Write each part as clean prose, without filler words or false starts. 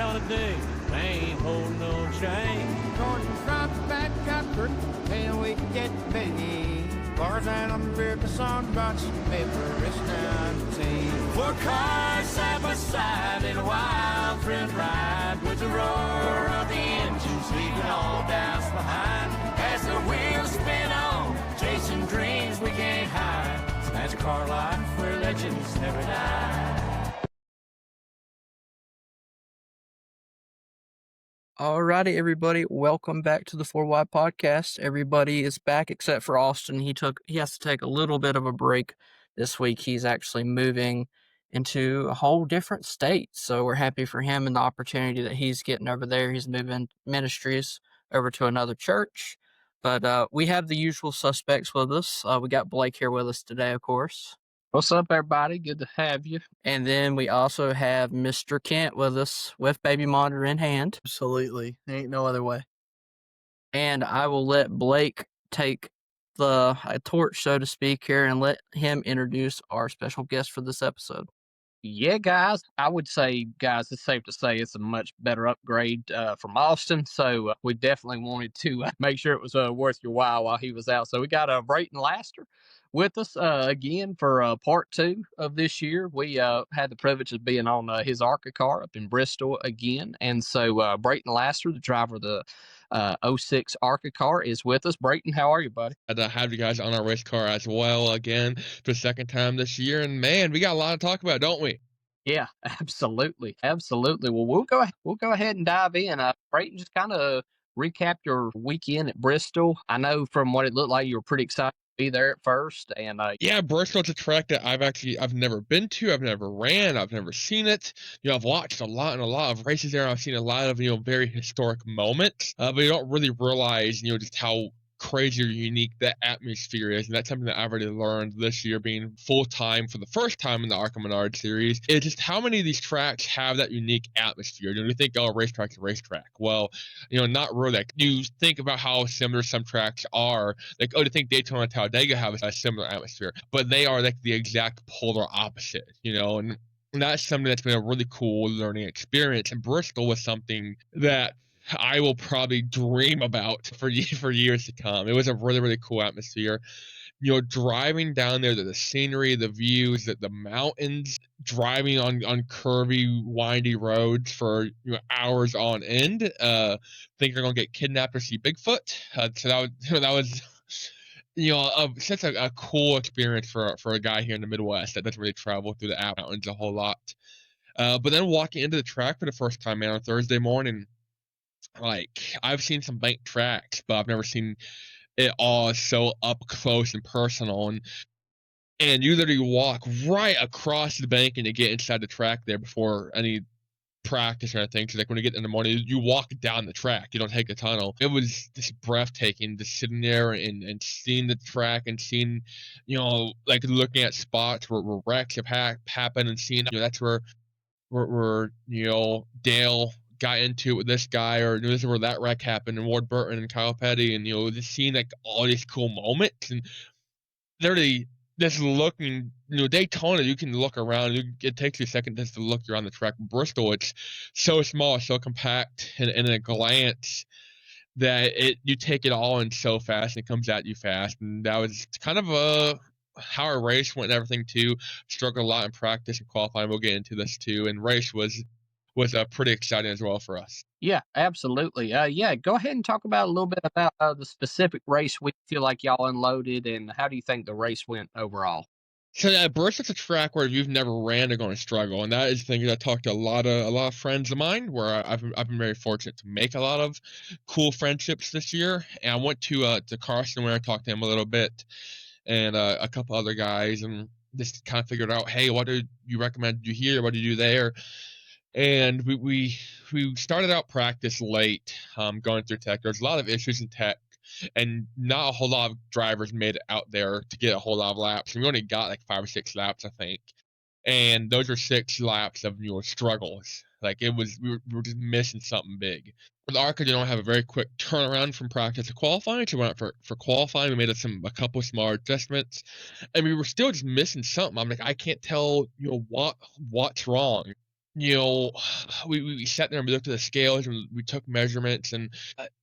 holiday. They ain't holding no chain. Going from back country, and we get biggie. Bars and America songbox, paper is 19. Four cars side by side in a wild thrill ride with the roar of the engines leaving all doubts behind. As the wheels spin on, chasing dreams we can't hide. It's NASCAR life where legends never die. Alrighty, everybody, welcome back to the 4Y podcast. Everybody is back except for Austin. He has to take a little bit of a break this week. He's actually moving into a whole different state, so we're happy for him and the opportunity that he's getting over there. He's moving ministries over to another church, but we have the usual suspects with us. We got Blake here with us today, of course. What's up, everybody? Good to have you. And then we also have Mr. Kent with us with baby monitor in hand. Absolutely. Ain't no other way. And I will let Blake take the torch, so to speak, here and let him introduce our special guest for this episode. Yeah, guys, I would say, guys, it's safe to say it's a much better upgrade from Austin. So we definitely wanted to make sure it was worth your while he was out. So we got Brayton Laster with us again for part 2 of this year. We had the privilege of being on his ARCA car up in Bristol again. And so Brayton Laster, the driver of the 06 ARCA car, is with us. Brayton, how are you, buddy? Glad to have you guys on our race car as well again for the second time this year. And man, we got a lot to talk about, don't we? Yeah, absolutely. Absolutely. Well, we'll go ahead and dive in. Brayton, just kind of recap your weekend at Bristol. I know from what it looked like, you were pretty excited to be there at first. And yeah, Bristol's a track that I've never been to. I've never ran. I've never seen it. I've watched a lot of races there. I've seen a lot of, very historic moments, but you don't really realize, just how crazy or unique that atmosphere is. And that's something that I've already learned this year, being full-time for the first time in the ARCA Menard series, is just how many of these tracks have that unique atmosphere. You think, oh, a racetrack's a racetrack. Well, not really. Like, you think about how similar some tracks are. Like, oh, to think Daytona and Talladega have a similar atmosphere, but they are like the exact polar opposite, and that's something that's been a really cool learning experience. And Bristol was something that I will probably dream about for years to come. It was a really, really cool atmosphere. Driving down there, the scenery, the views, the mountains, driving on curvy, windy roads for hours on end. Think you're gonna get kidnapped or see Bigfoot. So that was such a cool experience for a guy here in the Midwest that doesn't really travel through the mountains a whole lot. But then walking into the track for the first time, man, on Thursday morning. Like, I've seen some banked tracks, but I've never seen it all so up close and personal. And you literally walk right across the bank and you get inside the track there before any practice or anything. So, like, when you get in the morning, you walk down the track. You don't take a tunnel. It was just breathtaking, just sitting there and seeing the track and seeing, like, looking at spots where wrecks have happened and seeing, that's where Dale got into it with this guy, or this is where that wreck happened, and Ward Burton and Kyle Petty, and just seeing like all these cool moments, and literally just looking, Daytona, you can look around, it takes you a second just to look around the track. Bristol, it's so small, so compact, and in a glance that you take it all in so fast, and it comes at you fast, and that was kind of how our race went and everything too. Struggled a lot in practice and qualifying. We'll get into this too, and race was pretty exciting as well for us. Yeah, absolutely. Go ahead and talk about a little bit about the specific race we feel like y'all unloaded, and how do you think the race went overall? So yeah, Bristol's a track where if you've never ran, they're going to struggle, and that is the thing that I talked to a lot of friends of mine, where I've been very fortunate to make a lot of cool friendships this year. And I went to Carson, where I talked to him a little bit, and a couple other guys, and just kind of figured out, hey, what do you recommend you here? What do you do there? And we started out practice late, going through tech. There's a lot of issues in tech, and not a whole lot of drivers made it out there to get a whole lot of laps. We only got like 5 or 6 laps, I think. And those are 6 laps of struggles. Like, we were just missing something big. With ARCA, they don't have a very quick turnaround from practice to qualifying. So we went for qualifying. We made a couple smart adjustments, and we were still just missing something. I'm like, I can't tell what's wrong. we sat there and we looked at the scales and we took measurements and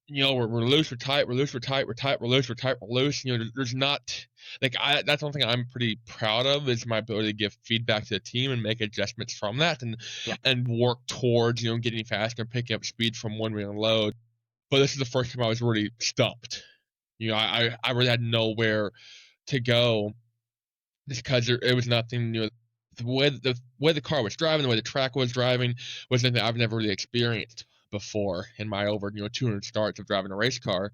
we're loose, we're tight, we're loose, we're tight, we're tight, we're loose, we're tight, we're loose. There's not that's one thing I'm pretty proud of is my ability to give feedback to the team and make adjustments from that and work towards getting faster and picking up speed from when we unload. But this is the first time I was really stumped. I really had nowhere to go just because it was nothing. The way the car was driving, the way the track was driving, was something I've never really experienced before in my over 200 starts of driving a race car.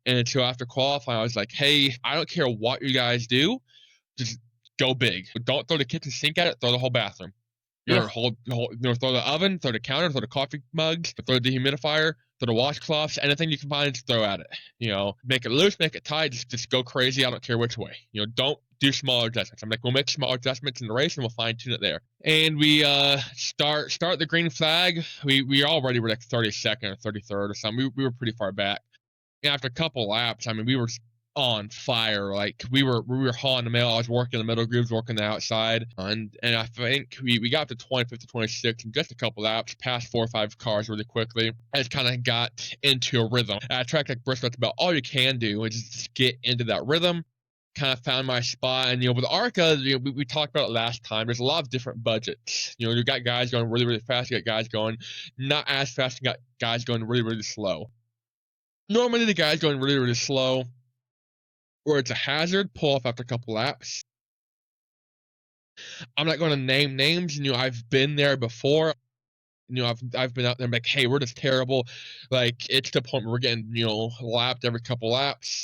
And so after qualifying, I was like, hey, I don't care what you guys do, just go big. Don't throw the kitchen sink at it, throw the whole bathroom. Throw the oven, throw the counter, throw the coffee mugs, throw the dehumidifier, throw the washcloths, anything you can find, just throw at it. Make it loose, make it tight, just go crazy. I don't care which way. Don't do smaller adjustments. I'm like, we'll make smaller adjustments in the race and we'll fine tune it there. And we start the green flag. We already were like 32nd or 33rd or something. We were pretty far back. And after a couple laps, we were on fire. Like we were hauling the middle. I was working the middle grooves, working the outside, and I think we got to 25th to 26th in just a couple laps, passed 4 or 5 cars really quickly. I just kind of got into a rhythm. At a track like Bristol, that's about all you can do is just get into that rhythm. Kind of found my spot, and with ARCA, we talked about it last time. There's a lot of different budgets. You got guys going really, really fast. You got guys going not as fast. You got guys going really, really slow. Normally, the guys going really, really slow, or it's a hazard, pull off after a couple laps. I'm not going to name names. I've been there before. I've been out there and like, hey, we're just terrible. Like, it's the point where we're getting, lapped every couple laps.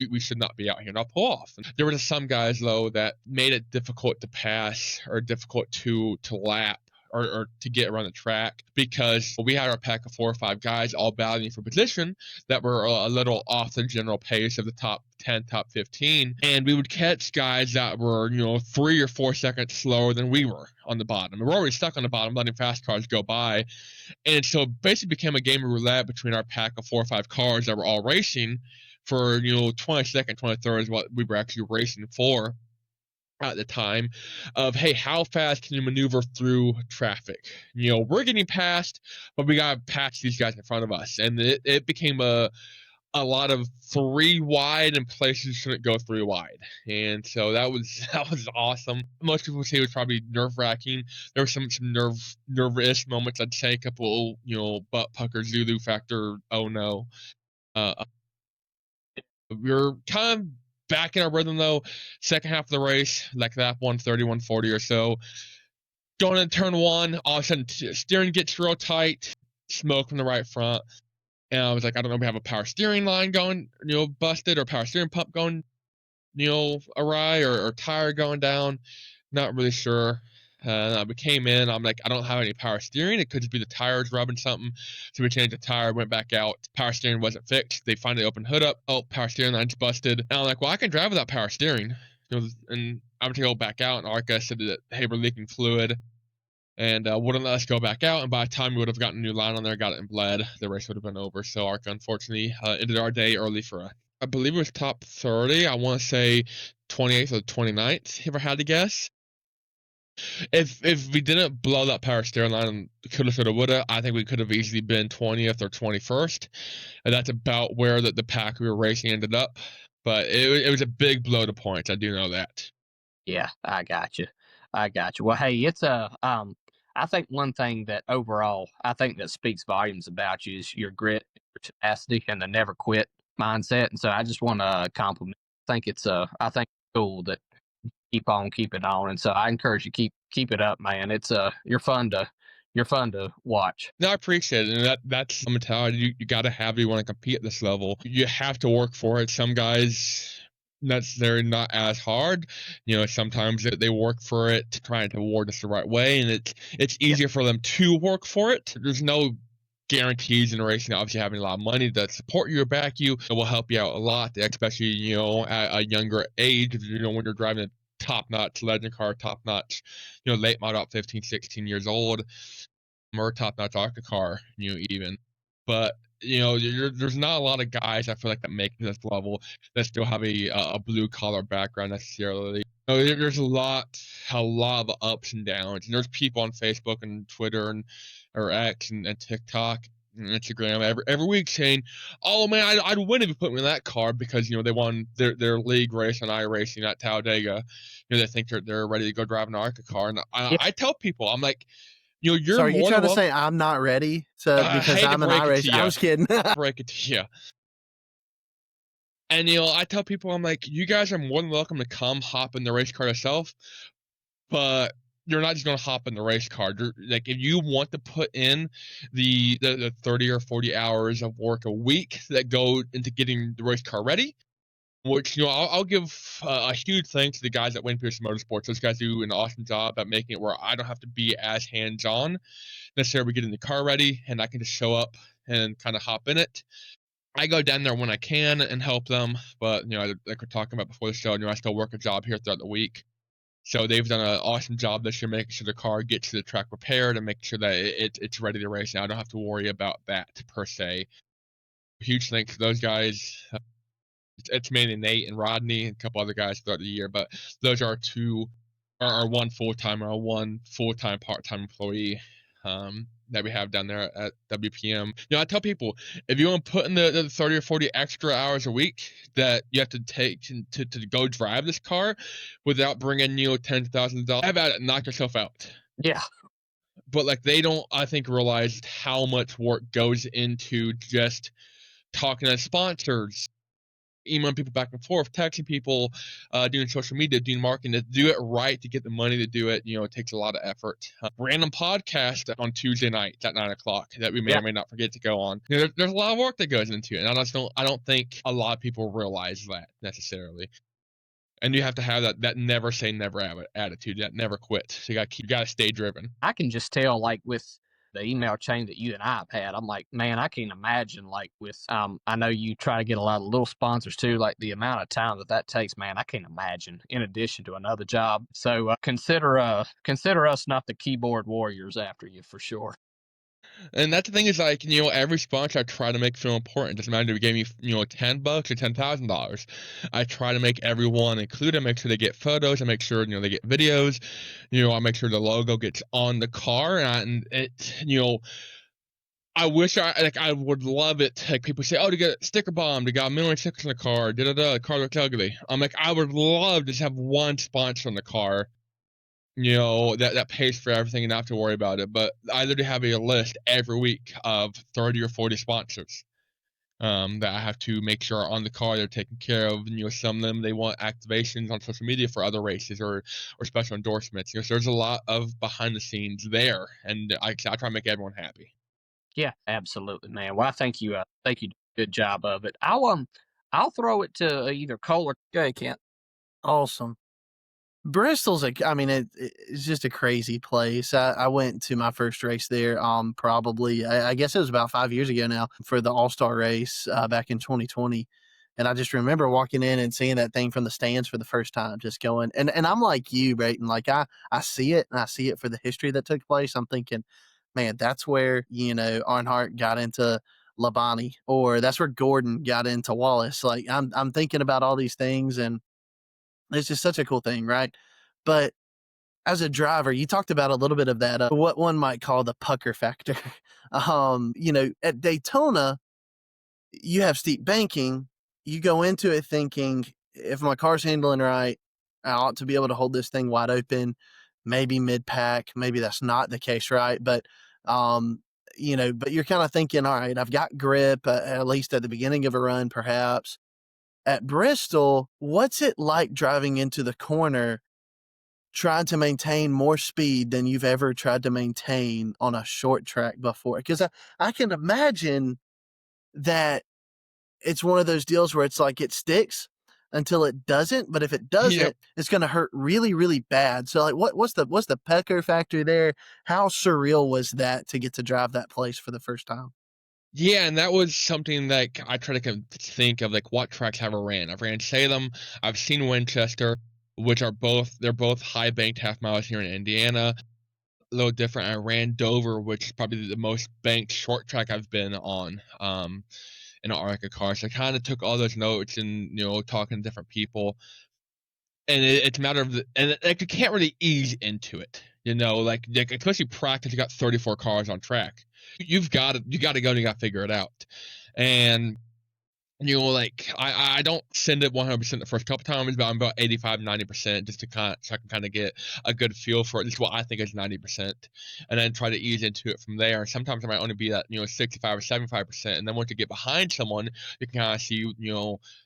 We should not be out here. And I'll pull off. And there were just some guys, though, that made it difficult to pass or difficult to lap. Or to get around the track because we had our pack of 4 or 5 guys all battling for position that were a little off the general pace of the top 10, top 15. And we would catch guys that were, 3 or 4 seconds slower than we were on the bottom. And we're already stuck on the bottom, letting fast cars go by. And so it basically became a game of roulette between our pack of 4 or 5 cars that were all racing for, 22nd, 23rd is what we were actually racing for at the time of, hey, how fast can you maneuver through traffic? We're getting past, but we got to patch these guys in front of us. And it became a lot of 3 wide and places shouldn't go 3 wide. And so that was awesome. Most people say it was probably nerve-wracking. There were some nervous moments, I'd say, a couple, butt pucker, Zulu factor, oh no. We were kind of back in our rhythm, though. Second half of the race, like that 130, 140 or so. Going into turn 1, all of a sudden, steering gets real tight, smoke from the right front. And I was like, I don't know if we have a power steering line going, busted, or power steering pump going, awry, or tire going down. Not really sure. We came in. I'm like, I don't have any power steering. It could just be the tires rubbing something. So we changed the tire, went back out. Power steering wasn't fixed. They finally opened hood up. Oh, power steering line's busted. And I'm like, well, I can drive without power steering. And I'm going to go back out. And ARCA said that, hey, we're leaking fluid. And wouldn't let us go back out. And by the time we would have gotten a new line on there, got it in bled, the race would have been over. So ARCA, unfortunately, ended our day early for us. I believe it was top 30. I want to say 28th or 29th, if I had to guess. If we didn't blow that power steering line and coulda, shoulda, woulda, I think we could have easily been 20th or 21st. And that's about where the pack we were racing ended up. But it was a big blow to points. I do know that. Yeah, I got you. Well, hey, it's I think one thing that overall, I think that speaks volumes about you is your grit, your tenacity, and the never quit mindset. And so I just want to compliment. I think it's cool that keep on keeping on. And so I encourage you keep it up, man. It's you're fun to watch. No, I appreciate it. And that's a mentality you got to have if you want to compete at this level. You have to work for it. Some guys, they're not as hard. Sometimes they work for it, trying to award us the right way, and it's easier for them to work for it. There's no guarantees in racing. Obviously, having a lot of money to support you or back you will help you out a lot, especially at a younger age. When you're driving a top-notch legend car, top-notch late model, 15, 16 years old, or top-notch ARCA car, even. But there's not a lot of guys I feel like that make this level that still have a blue collar background necessarily. There's a lot of ups and downs, and there's people on Facebook and Twitter and or X and TikTok and Instagram every week saying, "Oh man, I'd win if you put me in that car because they won their league race on iRacing at Talladega. They think they're ready to go drive an ARCA car." And I tell people, I'm like, you're So are you more trying than to welcome. say I'm not ready I because hate to I'm an break it to iRace? I you. was kidding. Break it to you. And I tell people, I'm like, you guys are more than welcome to come hop in the race car yourself, but you're not just gonna hop in the race car. Like, if you want to put in the 30 or 40 hours of work a week that go into getting the race car ready, which I'll give a huge thanks to the guys at Wayne Pearson Motorsports. Those guys do an awesome job at making it where I don't have to be as hands-on necessarily getting the car ready, and I can just show up and kind of hop in it. I go down there when I can and help them, but like we're talking about before the show, I still work a job here throughout the week. So they've done an awesome job this year making sure the car gets to the track repaired and making sure that it's ready to race. And I don't have to worry about that per se. Huge thanks to those guys. It's mainly Nate and Rodney and a couple other guys throughout the year, but those are one full-time or one full-time part-time employee that we have down there at WPM. I tell people, if you want to put in the 30 or 40 extra hours a week that you have to take to go drive this car without bringing tens of thousands of dollars, have at it, knock yourself out. Yeah. But like, they don't, I think, realize how much work goes into just talking to sponsors, emailing people back and forth, texting people, doing social media, doing marketing. To do it right, to get the money to do it, it takes a lot of effort. Random podcast on Tuesday nights at 9:00 that we may or may not forget to go on. There's a lot of work that goes into it, and I don't think a lot of people realize that necessarily. And you have to have that never say never attitude, that never quit. So you gotta stay driven. I can just tell, like, with the email chain that you and I have had, I'm like, man, I can't imagine, like, with I know you try to get a lot of little sponsors too, like the amount of time that takes, man, I can't imagine, in addition to another job. So consider us not the keyboard warriors after you, for sure. And that's the thing is, like, every sponsor I try to make feel important. It doesn't matter if you gave me, $10 or $10,000. I try to make everyone included, make sure they get photos, I make sure, they get videos, I make sure the logo gets on the car, and it, I wish I would love it. Like, people say, oh, to get a sticker bomb, to got a million stickers in the car, the car looks ugly. I'm like, I would love to just have one sponsor on the car, that pays for everything and not have to worry about it. But I literally have a list every week of 30 or 40 sponsors that I have to make sure are on the car, they're taken care of. Some of them, they want activations on social media for other races or special endorsements. So there's a lot of behind the scenes there, and I try to make everyone happy. Yeah, absolutely, man. Well, I think you did a good job of it. I'll throw it to either Cole or Go ahead, Kent. Awesome. Bristol's it's just a crazy place. I went to my first race there, probably, I guess it was about 5 years ago now, for the All-Star race, back in 2020. And I just remember walking in and seeing that thing from the stands for the first time, just going, and I'm like you, Brayton, like I see it, and I see it for the history that took place. I'm thinking, man, that's where, Earnhardt got into Labonte, or that's where Gordon got into Wallace. Like, I'm thinking about all these things, and it's just such a cool thing, right? But as a driver, you talked about a little bit of that, what one might call the pucker factor. At Daytona, you have steep banking. You go into it thinking, if my car's handling right, I ought to be able to hold this thing wide open, maybe mid-pack. Maybe that's not the case, right? But, but you're kind of thinking, all right, I've got grip, at least at the beginning of a run, perhaps. At Bristol, what's it like driving into the corner, trying to maintain more speed than you've ever tried to maintain on a short track before? Because I can imagine that it's one of those deals where it's like it sticks until it doesn't, but if it doesn't, it's going to hurt really, really bad. So, like, what's the pecker factor there? How surreal was that to get to drive that place for the first time? Yeah, and that was something that I try to think of, like, what tracks have I ran. I've ran Salem, I've seen Winchester, which they're both high banked half miles here in Indiana. A little different. I ran Dover, which is probably the most banked short track I've been on in an ARCA car. So I kind of took all those notes and talking to different people. and it's a matter of you can't really ease into it, like especially practice. You got 34 cars on track. You got to go and you got to figure it out. And like I don't send it 100% the first couple times, but I'm about 85-90% just to so I can kind of get a good feel for it. This is what I think is 90%, and then try to ease into it from there. Sometimes I might only be at 65 or 75%, and then once you get behind someone, you can kind of see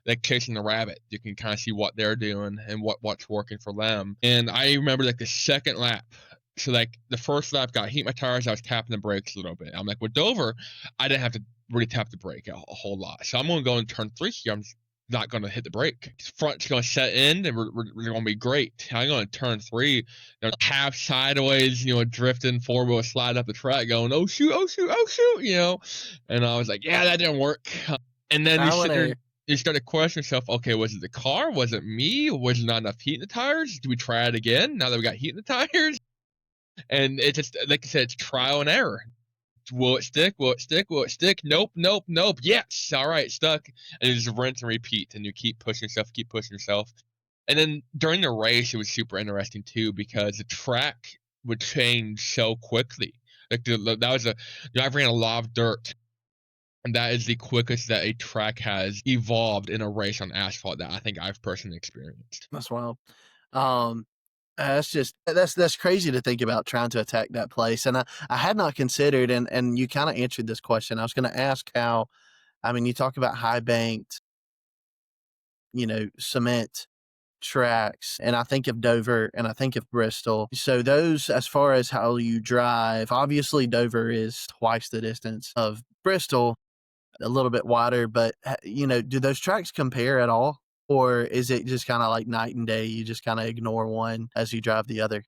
like chasing the rabbit. You can kind of see what they're doing and what's working for them. And I remember like the second lap. So like the first lap, got heat my tires. I was tapping the brakes a little bit. I'm like, with Dover, I didn't have to really tap the brake a whole lot. So I'm going to go in turn 3 here. I'm not going to hit the brake. Front's going to set in, and we're going to be great. I'm going to turn 3, half sideways, drifting, 4-wheel slide up the track, going, oh shoot, oh shoot, oh shoot, And I was like, yeah, that didn't work. And then you start to question yourself, okay, was it the car? Was it me? Was there not enough heat in the tires? Do we try it again now that we got heat in the tires? And it's just, like I said, it's trial and error. Will it stick? Will it stick? Will it stick? Nope, nope, nope. Yes. All right, stuck. And you just rinse and repeat, and you keep pushing yourself. And then during the race, it was super interesting too, because the track would change so quickly. Like that was I ran a lot of dirt, and that is the quickest that a track has evolved in a race on asphalt that I think I've personally experienced. That's wild. That's crazy to think about, trying to attack that place. And I had not considered, and you kind of answered this question. I was going to ask how, you talk about high banked, cement tracks, and I think of Dover and I think of Bristol. So those, as far as how you drive, obviously Dover is twice the distance of Bristol, a little bit wider, but do those tracks compare at all? Or is it just kind of like night and day? You just kind of ignore one as you drive the other?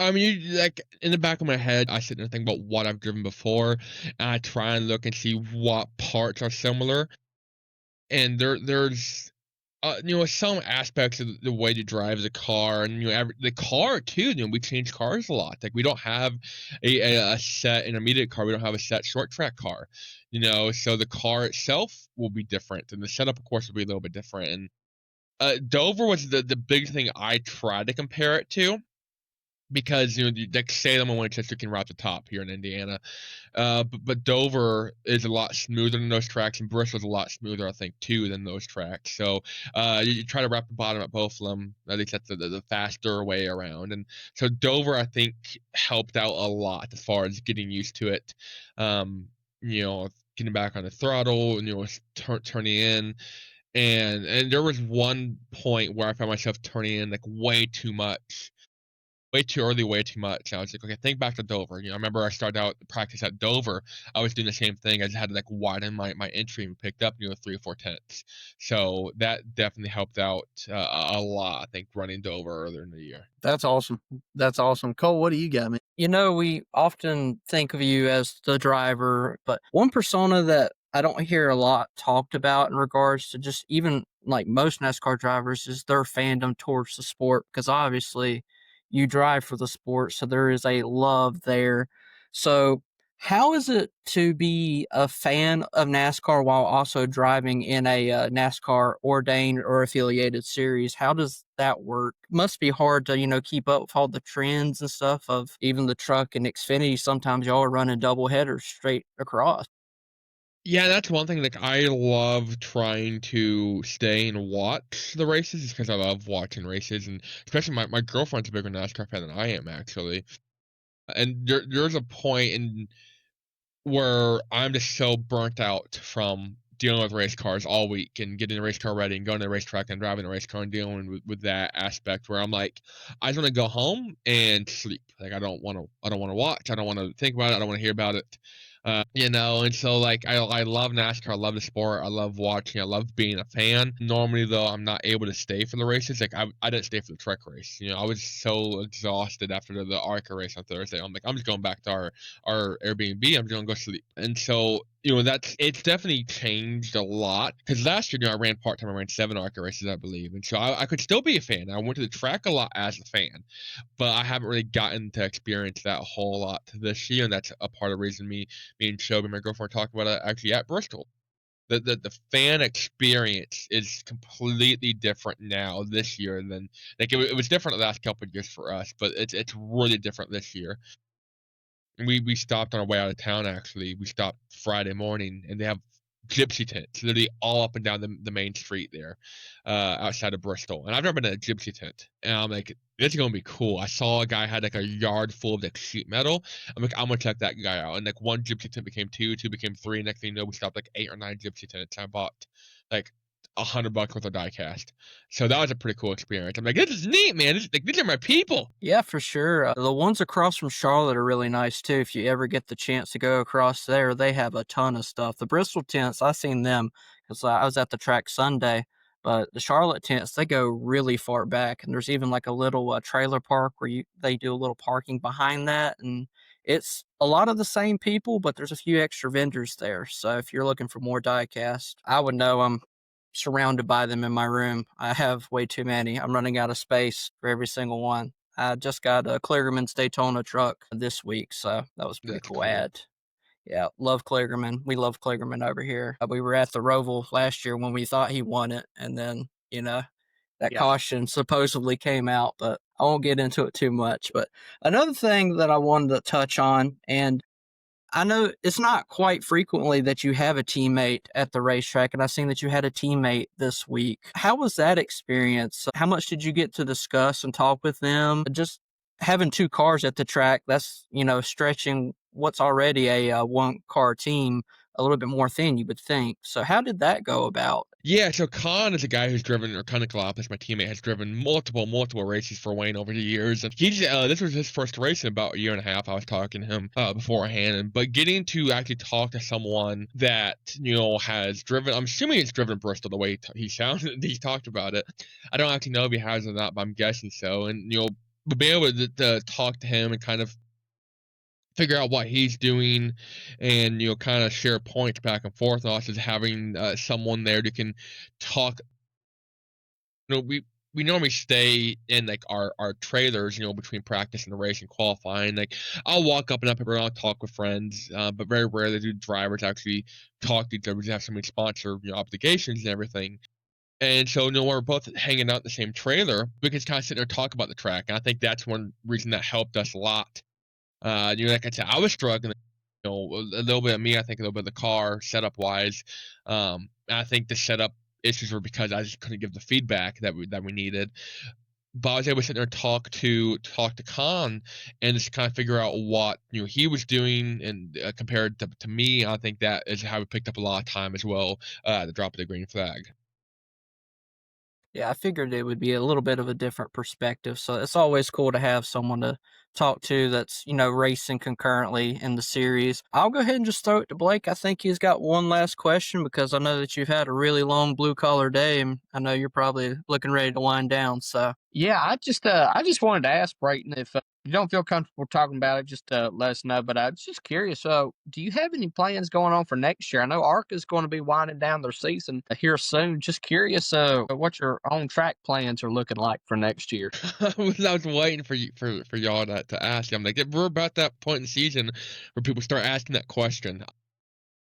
Like in the back of my head, I sit there and think about what I've driven before, and I try and look and see what parts are similar. And there's some aspects of the way to drive the car, and the car too. We change cars a lot. Like we don't have a set intermediate car. We don't have a set short track car. So the car itself will be different, and the setup, of course, will be a little bit different. And Dover was the big thing I tried to compare it to, because like Salem and Winchester can route the top here in Indiana, but Dover is a lot smoother than those tracks, and Bristol's a lot smoother, I think, too, than those tracks. So you try to wrap the bottom at both of them. At least that's the faster way around. And so Dover, I think, helped out a lot as far as getting used to it. Getting back on the throttle, and turning in. And there was one point where I found myself turning in like way too much. Way too early, way too much. I was like, okay, think back to Dover. I remember I started out practice at Dover. I was doing the same thing. I just had to like widen my entry and picked up 3 or 4 tenths. So that definitely helped out a lot. I think running Dover earlier in the year. That's awesome. That's awesome. Cole, what do you got, man? We often think of you as the driver, but one persona that I don't hear a lot talked about in regards to just even like most NASCAR drivers is their fandom towards the sport, because obviously you drive for the sport, so there is a love there. So how is it to be a fan of NASCAR while also driving in a NASCAR ordained or affiliated series? How does that work? Must be hard to, keep up with all the trends and stuff of even the truck and Xfinity. Sometimes y'all are running double headers straight across. Yeah, that's one thing. Like, I love trying to stay and watch the races, just because I love watching races, and especially my girlfriend's a bigger NASCAR fan than I am, actually. And there's a point in where I'm just so burnt out from dealing with race cars all week and getting the race car ready and going to the racetrack and driving the race car and dealing with that aspect, where I'm like, I just want to go home and sleep. Like, I don't want to watch. I don't want to think about it. I don't want to hear about it. And so like I love NASCAR. I love the sport. I love watching. I love being a fan. Normally, though, I'm not able to stay for the races. Like, I didn't stay for the truck race. I was so exhausted after the ARCA race on Thursday. I'm like, I'm just going back to our Airbnb. I'm just gonna go sleep. And so it's definitely changed a lot, because last year I ran part-time. I ran 7 ARCA races, I believe, and so I could still be a fan. I went to the track a lot as a fan, but I haven't really gotten to experience that a whole lot this year, and that's a part of the reason me and Shelby, my girlfriend, talked about it actually at Bristol. the fan experience is completely different now this year than like it was different the last couple of years for us, but it's really different this year. We stopped on our way out of town. Actually, we stopped Friday morning, and they have gypsy tents literally all up and down the main street there, outside of Bristol. And I've never been in a gypsy tent, and I'm like, this is gonna be cool. I saw a guy had like a yard full of like sheet metal. I'm like, I'm gonna check that guy out. And like one gypsy tent became two, two became three. Next thing you know, we stopped like 8 or 9 gypsy tents. I bought like $100 worth of die cast. So that was a pretty cool experience. I'm like, this is neat, man. These are my people. Yeah, for sure. The ones across from Charlotte are really nice too. If you ever get the chance to go across there, they have a ton of stuff. The Bristol tents, I seen them because I was at the track Sunday. But the Charlotte tents, they go really far back, and there's even like a little trailer park where they do a little parking behind that, and it's a lot of the same people, but there's a few extra vendors there. So if you're looking for more diecast, I would know I'm surrounded by them in my room. I have way too many. I'm running out of space for every single one. I just got a Kligerman's Daytona truck this week, so that was pretty That's cool cool. ad. Yeah, love Kligerman. We love Kligerman over here. We were at the Roval last year when we thought he won it, and then, that Yeah. caution supposedly came out, but I won't get into it too much. But another thing that I wanted to touch on, and I know it's not quite frequently that you have a teammate at the racetrack, and I've seen that you had a teammate this week. How was that experience? How much did you get to discuss and talk with them? Just having 2 cars at the track, that's, stretching what's already a one-car team a little bit more thin, you would think. So how did that go about? Yeah, so Khan is a guy who's driven, or Konikalopoulos, my teammate, has driven multiple races for Wayne over the years. And he's this was his first race in about a year and a half. I was talking to him beforehand, but getting to actually talk to someone that has driven, I'm assuming he's driven Bristol the way he sounded, he talked about it. I don't actually know if he has or not, but I'm guessing so. And being able to talk to him and kind of figure out what he's doing and kind of share points back and forth, and also having someone there that can talk. We normally stay in like our trailers, between practice and the race and qualifying. Like I'll walk up and up around, talk with friends, but very rarely do drivers actually talk to each other. We have so many sponsor obligations and everything. And so, we're both hanging out in the same trailer. We can kind of sit there and talk about the track. And I think that's one reason that helped us a lot. Like I said, I was struggling, a little bit of me, I think a little bit of the car setup wise. I think the setup issues were because I just couldn't give the feedback that we needed. But I was able to sit there and talk to Khan and just kind of figure out what he was doing, and compared to me, I think that is how we picked up a lot of time as well. The drop of the green flag. Yeah, I figured it would be a little bit of a different perspective. So it's always cool to have someone to talk to that's, racing concurrently in the series. I'll go ahead and just throw it to Blake. I think he's got one last question because I know that you've had a really long blue collar day, and I know you're probably looking ready to wind down. So Yeah, I just wanted to ask Brayton if you don't feel comfortable talking about it, just let us know. But I was just curious. Do you have any plans going on for next year? I know ARCA is going to be winding down their season here soon. Just curious, what your on track plans are looking like for next year. I was waiting for y'all to ask. I'm like, we're about that point in the season where people start asking that question.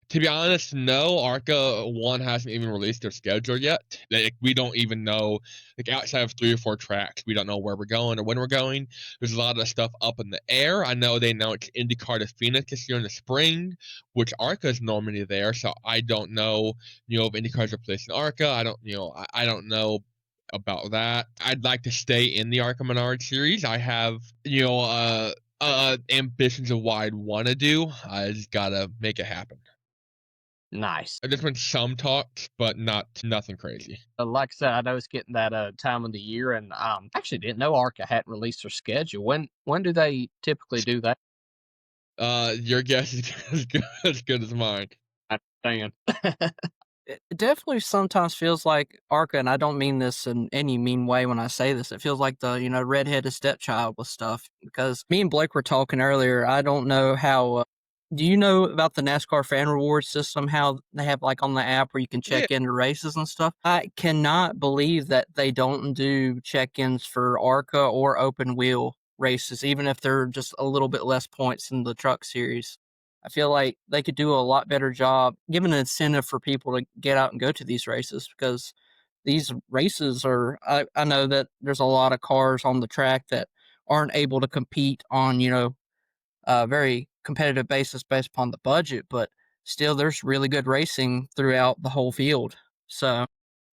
To be honest, no. ARCA 1 hasn't even released their schedule yet. Like, we don't even know, like outside of 3 or 4 tracks, we don't know where we're going or when we're going. There's a lot of stuff up in the air. I know they announced IndyCar to Phoenix this year in the spring, which ARCA is normally there. So I don't know, if IndyCar's replacing ARCA. I don't know about that. I'd like to stay in the ARCA Menard series. I have, ambitions of what I'd want to do. I just gotta make it happen. Nice. There's been some talks, but nothing crazy. Like I said, I know it's getting that time of the year, and actually didn't know ARCA hadn't released their schedule. When do they typically do that? Your guess is as good as mine. I understand. it definitely sometimes feels like ARCA, and I don't mean this in any mean way when I say this. It feels like the, redheaded stepchild with stuff, because me and Blake were talking earlier. I don't know how, do you know about the NASCAR fan reward system, how they have like on the app where you can check into races and stuff? I cannot believe that they don't do check-ins for ARCA or open wheel races, even if they're just a little bit less points in the truck series. I feel like they could do a lot better job giving an incentive for people to get out and go to these races, because these races are, I know that there's a lot of cars on the track that aren't able to compete on, a very competitive basis based upon the budget, but still there's really good racing throughout the whole field. So,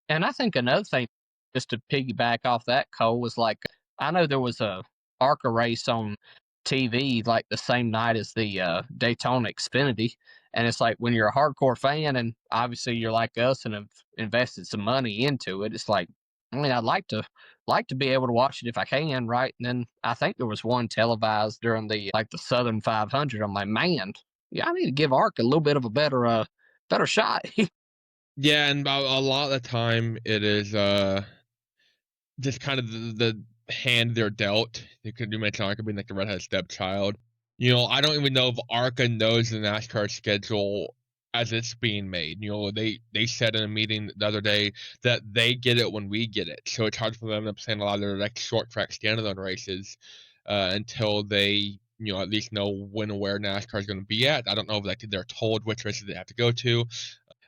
And I think another thing, just to piggyback off that, Cole, was like, I know there was a ARCA race on TV like the same night as the Daytona Xfinity. And it's like when you're a hardcore fan and obviously you're like us and have invested some money into it, it's like, I mean, I'd like to be able to watch it if I can, right? And then I think there was one televised during the Southern 500. I'm like, man, yeah, I need to give ARCA a little bit of a better shot. Yeah, and a lot of the time it is just kind of the hand they're dealt. You mention ARCA being like the redheaded stepchild. I don't even know if ARCA knows the NASCAR schedule as it's being made. They said in a meeting the other day that they get it when we get it. So it's hard for them to plan a lot of their like short track standalone races until they at least know when and where NASCAR is going to be at. I don't know if they're told which races they have to go to.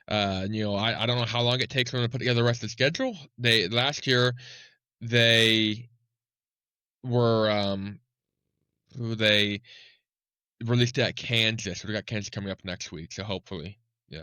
I don't know how long it takes them to put together the rest of the schedule. Last year they were they released it at Kansas. So we got Kansas coming up next week. So hopefully, yeah.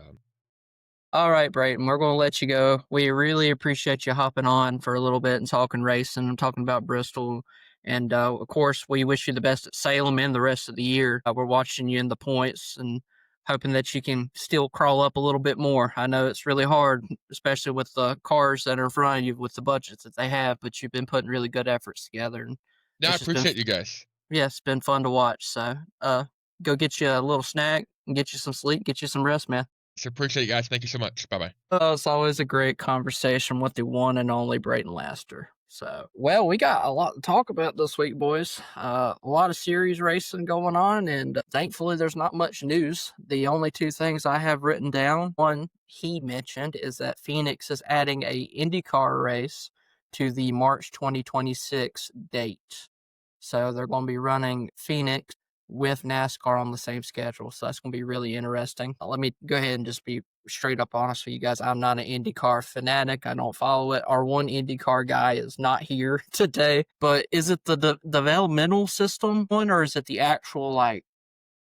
all right, Brayton, we're going to let you go. We really appreciate you hopping on for a little bit and talking racing and talking about Bristol. And of course, we wish you the best at Salem and the rest of the year. We're watching you in the points and hoping that you can still crawl up a little bit more. I know it's really hard, especially with the cars that are in front of you with the budgets that they have, but you've been putting really good efforts together. And Yeah, I it's just been, appreciate you guys. yeah, it's been fun to watch. So go get you a little snack and get you some sleep, get you some rest, man. So appreciate you guys. Thank you so much. Bye bye. It's always a great conversation with the one and only Brayton Laster. So, well, we got a lot to talk about this week, boys. A lot of series racing going on, and thankfully, there's not much news. The only two things I have written down, one he mentioned, is that Phoenix is adding a IndyCar race to the March 2026 date. So they're going to be running Phoenix with NASCAR on the same schedule. So that's going to be really interesting. Let me go ahead and just be straight up honest with you guys. I'm not an IndyCar fanatic. I don't follow it. Our one IndyCar guy is not here today. But is it the developmental system one, or is it the actual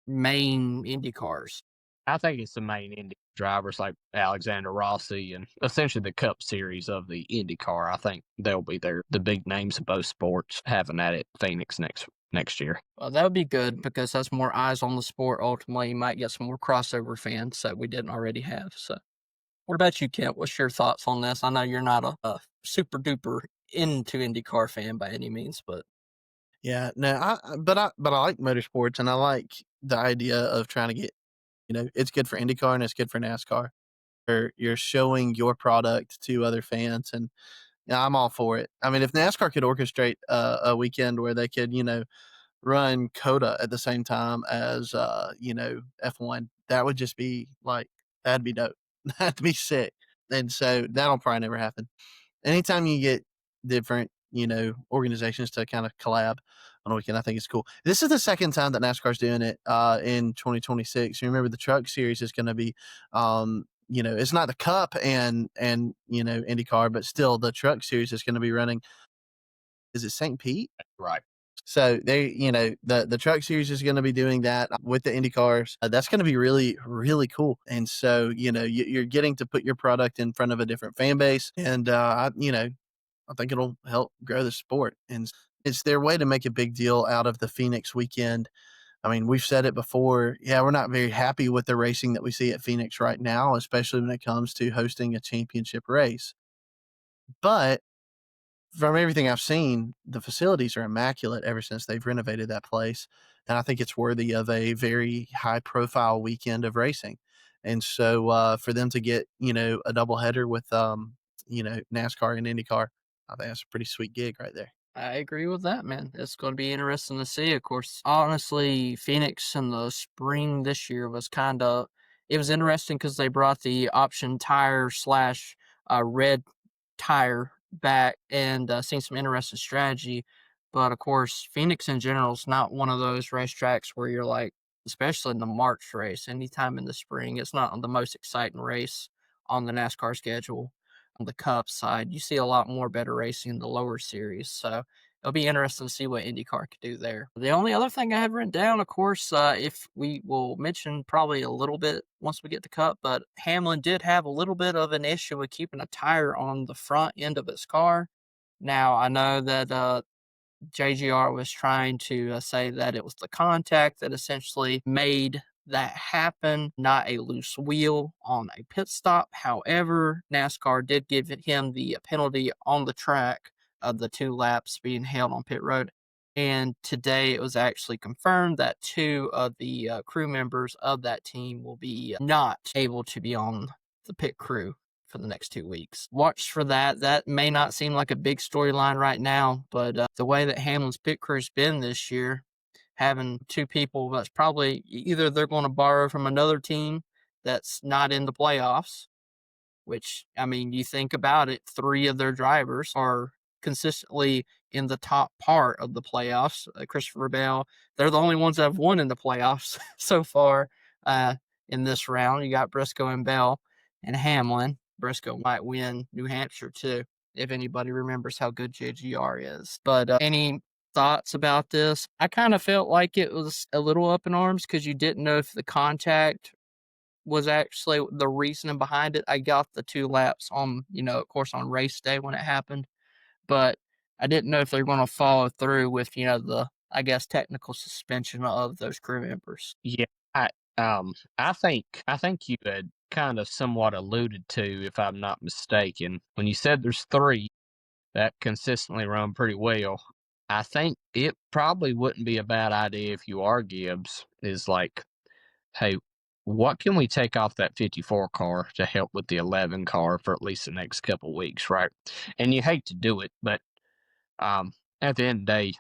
main IndyCars? I think it's the main Indy drivers like Alexander Rossi and essentially the Cup Series of the IndyCar. I think they'll be there. The big names of both sports having that at Phoenix next year. Well, that would be good because that's more eyes on the sport. Ultimately, you might get some more crossover fans that we didn't already have. So, what about you, Kent? What's your thoughts on this? I know you're not a super duper into IndyCar fan by any means, but Yeah, no, but I like motorsports, and I like the idea of trying to get, it's good for IndyCar and it's good for NASCAR. You're showing your product to other fans, and I'm all for it. I mean, if NASCAR could orchestrate a weekend where they could, run Coda at the same time as F1, that would just be that'd be dope. That'd be sick. And so that'll probably never happen. Anytime you get different, organizations to kind of collab on a weekend, I think it's cool. This is the second time that NASCAR's doing it in 2026. You remember the Truck Series is going to be, it's not the Cup and IndyCar, but still the Truck Series is going to be running. Is it St. Pete? Right. So the Truck Series is going to be doing that with the Indy cars. That's going to be really, really cool. And so, you're getting to put your product in front of a different fan base. And, I think it'll help grow the sport. And it's their way to make a big deal out of the Phoenix weekend. I mean, we've said it before. Yeah, we're not very happy with the racing that we see at Phoenix right now, especially when it comes to hosting a championship race. But from everything I've seen, the facilities are immaculate ever since they've renovated that place. And I think it's worthy of a very high profile weekend of racing. And so for them to get, a doubleheader with, NASCAR and IndyCar, I think that's a pretty sweet gig right there. I agree with that, man. It's going to be interesting to see. Of course, honestly, Phoenix in the spring this year was it was interesting because they brought the option tire slash red tire back and seen some interesting strategy. But of course, Phoenix in general is not one of those racetracks where you're like, especially in the March race. Anytime in the spring, it's not the most exciting race on the NASCAR schedule. On the Cup side, you see a lot more better racing in the lower series. So it'll be interesting to see what IndyCar could do there. The only other thing I had written down, of course, if we will mention probably a little bit once we get to Cup, but Hamlin did have a little bit of an issue with keeping a tire on the front end of his car. Now, I know that JGR was trying to say that it was the contact that essentially made that happen, not a loose wheel on a pit stop. However, NASCAR did give him the penalty on the track of the 2 laps being held on pit road. And today it was actually confirmed that 2 of the crew members of that team will be not able to be on the pit crew for the next 2 weeks. Watch for that. That may not seem like a big storyline right now, but the way that Hamlin's pit crew's been this year, having 2 people that's probably either they're going to borrow from another team that's not in the playoffs, which, I mean, you think about it, 3 of their drivers are consistently in the top part of the playoffs. Christopher Bell, they're the only ones that have won in the playoffs so far in this round. You got Briscoe and Bell and Hamlin. Briscoe might win New Hampshire too, if anybody remembers how good JGR is. But any thoughts about this? I kind of felt like it was a little up in arms because you didn't know if the contact was actually the reasoning behind it. I got the 2 laps on, of course, on race day when it happened, but I didn't know if they were going to follow through with, the, I guess, technical suspension of those crew members. Yeah, I think you had kind of somewhat alluded to, if I'm not mistaken, when you said there's 3 that consistently run pretty well. I think it probably wouldn't be a bad idea if you are Gibbs, is like, hey, what can we take off that 54 car to help with the 11 car for at least the next couple of weeks, right? And you hate to do it, but at the end of the day,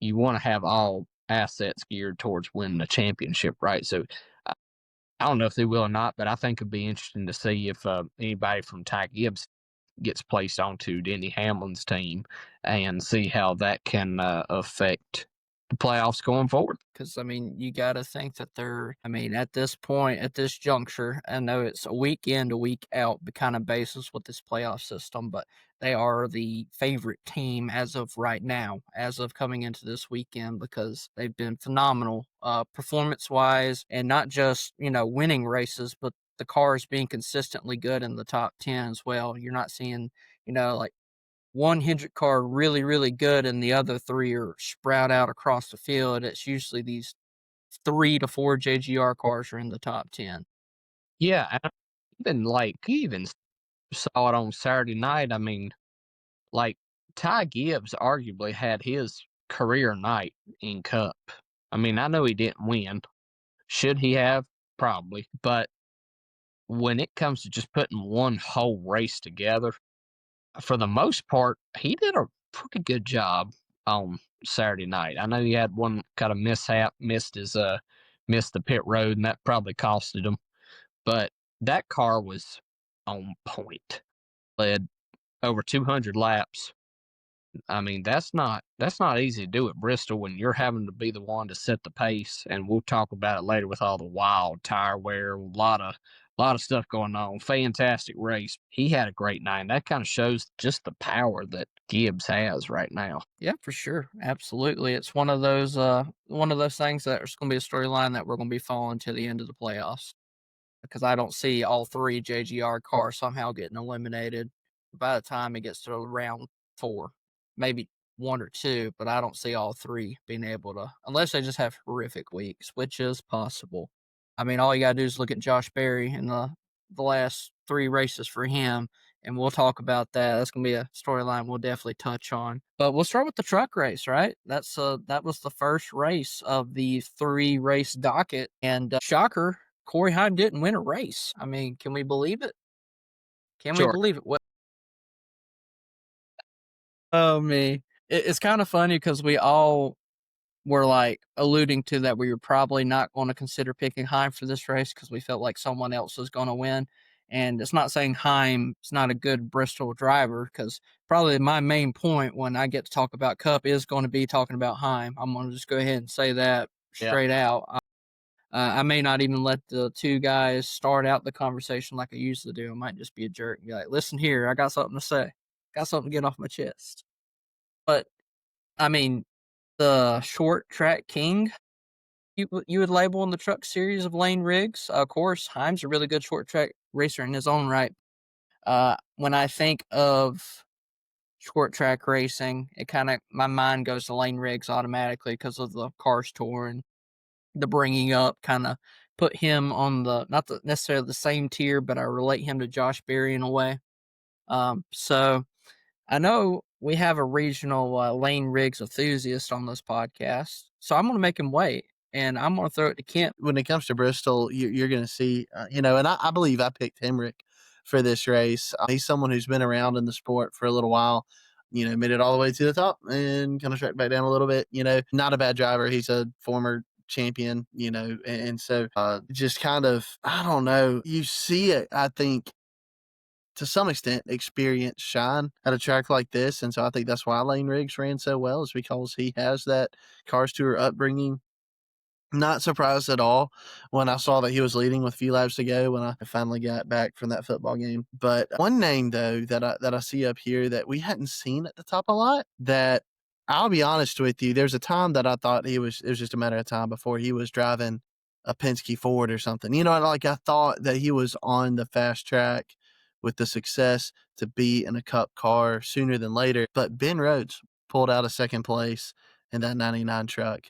you want to have all assets geared towards winning the championship, right? So I don't know if they will or not, but I think it'd be interesting to see if anybody from Ty Gibbs gets placed onto Denny Hamlin's team and see how that can affect the playoffs going forward. Because, I mean, you got to think that at this point, at this juncture, I know it's a week in, a week out kind of basis with this playoff system, but they are the favorite team as of right now, as of coming into this weekend, because they've been phenomenal performance-wise, and not just, winning races, but the cars being consistently good in the top 10 as well. You're not seeing, like one Hendrick car really, really good and the other 3 are sprout out across the field. It's usually these 3 to 4 JGR cars are in the top 10. Yeah, and even saw it on Saturday night. I mean, like, Ty Gibbs arguably had his career night in Cup. I mean, I know he didn't win. Should he have? Probably. But when it comes to just putting one whole race together, for the most part, he did a pretty good job on Saturday night. I know he had one kind of mishap, missed the pit road, and that probably costed him. But that car was on point. Led over 200 laps. I mean, that's not easy to do at Bristol when you're having to be the one to set the pace. And we'll talk about it later with all the wild tire wear, a lot of stuff going on. Fantastic race. He had a great night. And that kind of shows just the power that Gibbs has right now. Yeah, for sure. Absolutely. It's one of those things that there's going to be a storyline that we're going to be following to the end of the playoffs, because I don't see all 3 JGR cars somehow getting eliminated by the time it gets to round 4. Maybe 1 or 2, but I don't see all 3 being able to, unless they just have horrific weeks, which is possible. I mean, all you got to do is look at Josh Berry in the last 3 races for him, and we'll talk about that. That's going to be a storyline we'll definitely touch on. But we'll start with the truck race, right? That was the first race of the 3-race docket, and shocker, Corey Heim didn't win a race. I mean, can we believe it? Can we believe it? Oh, me. It's kind of funny because we all were like alluding to that we were probably not going to consider picking Heim for this race because we felt like someone else was going to win. And it's not saying Heim's not a good Bristol driver, because probably my main point when I get to talk about Cup is going to be talking about Heim. I'm going to just go ahead and say that straight out. I may not even let the two guys start out the conversation like I usually do. I might just be a jerk and be like, listen here, I got something to say. Got something to get off my chest. But, I mean, the short track king, you would label in the truck series of Layne Riggs. Of course, Heim's a really good short track racer in his own right. When I think of short track racing, my mind goes to Layne Riggs automatically because of the Cars Tour and the bringing up kind of put him on not necessarily the same tier, but I relate him to Josh Berry in a way. So I know we have a regional Layne Riggs enthusiast on this podcast, so I'm going to make him wait, and I'm going to throw it to Kent. When it comes to Bristol, you're going to see, and I believe I picked Hemrick for this race. He's someone who's been around in the sport for a little while, made it all the way to the top and kind of tracked back down a little bit, not a bad driver. He's a former champion, and so just kind of, I don't know, you see it, I think, to some extent, experience shine at a track like this. And so I think that's why Layne Riggs ran so well, is because he has that Cars Tour upbringing. Not surprised at all when I saw that he was leading with a few laps to go when I finally got back from that football game. But one name, though, that I see up here that we hadn't seen at the top a lot, that I'll be honest with you, there's a time that I thought it was just a matter of time before he was driving a Penske Ford or something. Like I thought that he was on the fast track with the success to be in a Cup car sooner than later. But Ben Rhodes pulled out a second place in that 99 truck.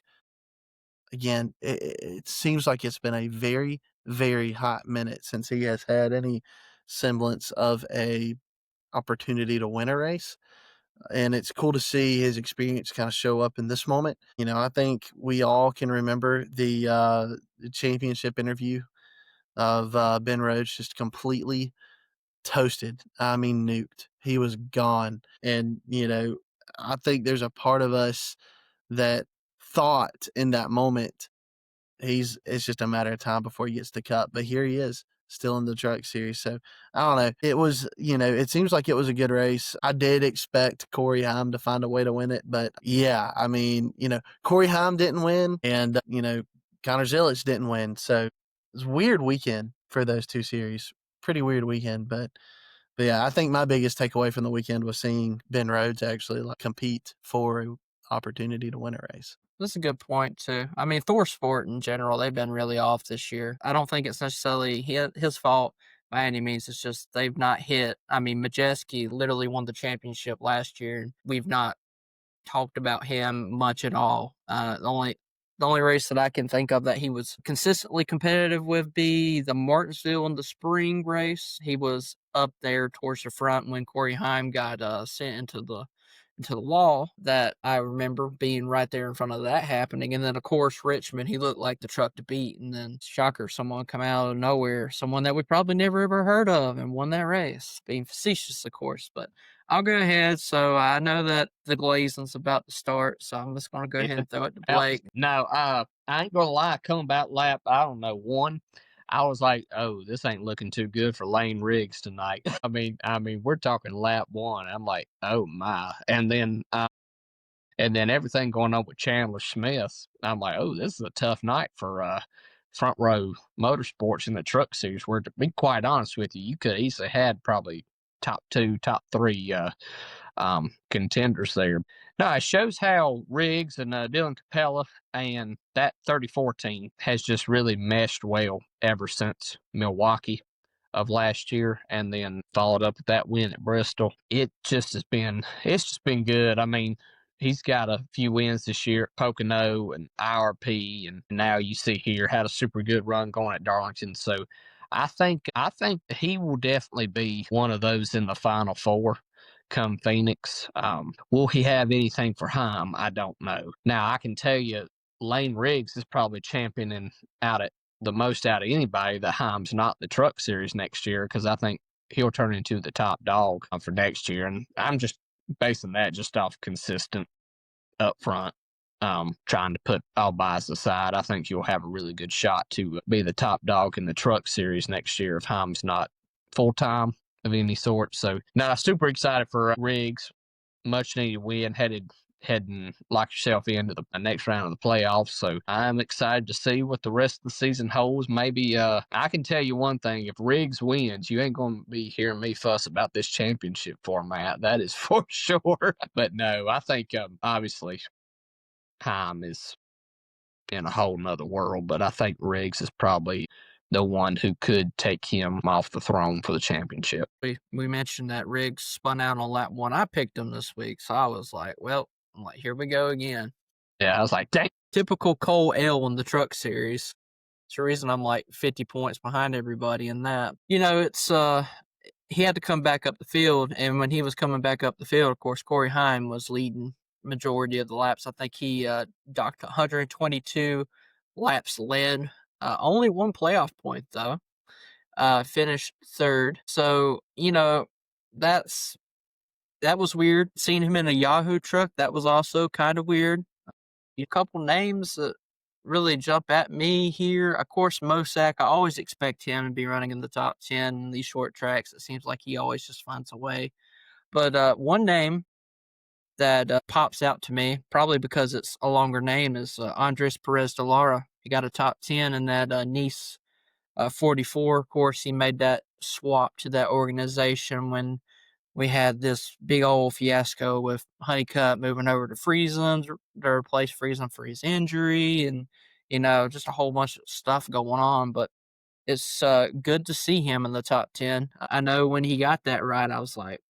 Again, it seems like it's been a very, very hot minute since he has had any semblance of a opportunity to win a race. And it's cool to see his experience kind of show up in this moment. I think we all can remember the championship interview of Ben Rhodes just completely toasted. I mean, nuked. He was gone. And, I think there's a part of us that thought in that moment it's just a matter of time before he gets the Cup. But here he is, still in the truck series. So I don't know. It was, it seems like it was a good race. I did expect Corey Heim to find a way to win it, but yeah, I mean, Corey Heim didn't win, and Connor Zilisch didn't win. So it's a weird weekend for those two series. Pretty weird weekend, but yeah, I think my biggest takeaway from the weekend was seeing Ben Rhodes actually compete for an opportunity to win a race. That's a good point, too. I mean, Thor Sport in general, they've been really off this year. I don't think it's necessarily his fault by any means. It's just they've not hit. I mean, Majeski literally won the championship last year, and we've not talked about him much at all. The only race that I can think of that he was consistently competitive with be the Martinsville in the spring race. He was up there towards the front when Corey Heim got sent into the wall. That I remember being right there in front of that happening. And then, of course, Richmond, he looked like the truck to beat. And then, shocker, someone come out of nowhere, someone that we probably never ever heard of, and won that race. Being facetious, of course, but I'll go ahead. So I know that the Glazing's about to start, so I'm just going to go ahead and throw it to Blake. No, I ain't going to lie. Coming about lap, I don't know, 1, I was like, oh, this ain't looking too good for Layne Riggs tonight. I mean, we're talking lap 1. I'm like, oh my. And then everything going on with Chandler Smith, I'm like, oh, this is a tough night for front row motorsports in the truck series, where, to be quite honest with you, you could easily had probably top 2, top 3 contenders there. No, it shows how Riggs and Dylan Capella and that 34 team has just really meshed well ever since Milwaukee of last year, and then followed up with that win at Bristol. It's just been good. I mean, he's got a few wins this year at Pocono and IRP, and now you see here had a super good run going at Darlington. So I think he will definitely be one of those in the Final Four come Phoenix. Will he have anything for Heim? I don't know. Now, I can tell you, Layne Riggs is probably championing the most out of anybody that Heim's not the truck series next year, because I think he'll turn into the top dog for next year. And I'm just basing that just off consistent up front. Trying to put all bias aside, I think you'll have a really good shot to be the top dog in the truck series next year if Heim's not full-time of any sort. So, no, super excited for Riggs. Much needed win. Headed lock yourself into the next round of the playoffs. So I'm excited to see what the rest of the season holds. Maybe I can tell you one thing: if Riggs wins, you ain't going to be hearing me fuss about this championship format. That is for sure. But no, I think obviously Heim is in a whole nother world, but I think Riggs is probably the one who could take him off the throne for the championship. We mentioned that Riggs spun out on lap 1. I picked him this week, so I was like, well, I'm like, here we go again. Yeah, I was like, dang. Typical Cole L in the Truck Series. It's the reason I'm like 50 points behind everybody in that. You know, it's he had to come back up the field, and when he was coming back up the field, of course, Corey Heim was leading majority of the laps. I think he docked 122 laps led. Only one playoff point though. Finished third. So, you know, that was weird. Seeing him in a Yahoo truck, that was also kind of weird. A couple names that really jump at me here. Of course, Mosak, I always expect him to be running in the top 10 in these short tracks. It seems like he always just finds a way. But one name that pops out to me, probably because it's a longer name, is Andres Perez de Lara. He got a top 10 in that Nice 44. Of course, he made that swap to that organization when we had this big old fiasco with Honeycutt moving over to Friesland to replace Friesland for his injury, and you know, just a whole bunch of stuff going on. But it's good to see him in the top 10. I know when he got that right, I was like,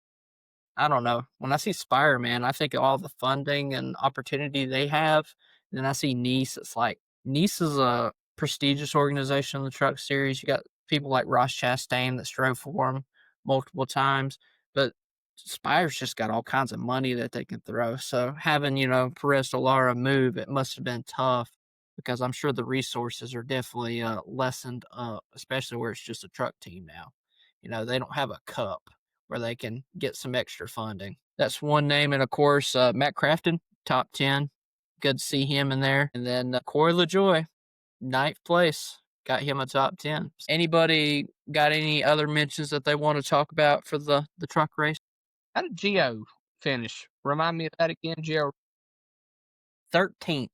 I don't know. When I see Spire, man, I think of all the funding and opportunity they have. And then I see Nice. It's like Nice is a prestigious organization in the Truck Series. You got people like Ross Chastain that strove for them multiple times, but Spire's just got all kinds of money that they can throw. So having, you know, Perez de Lara move, it must have been tough because I'm sure the resources are definitely lessened up, especially where it's just a truck team now. You know, they don't have a cup where they can get some extra funding. That's one name. And of course, Matt Crafton, top 10. Good to see him in there. And then Corey LaJoy, 9th place. Got him a top 10. Anybody got any other mentions that they want to talk about for the truck race? How did Gio finish? Remind me of that again, Gio. 13th.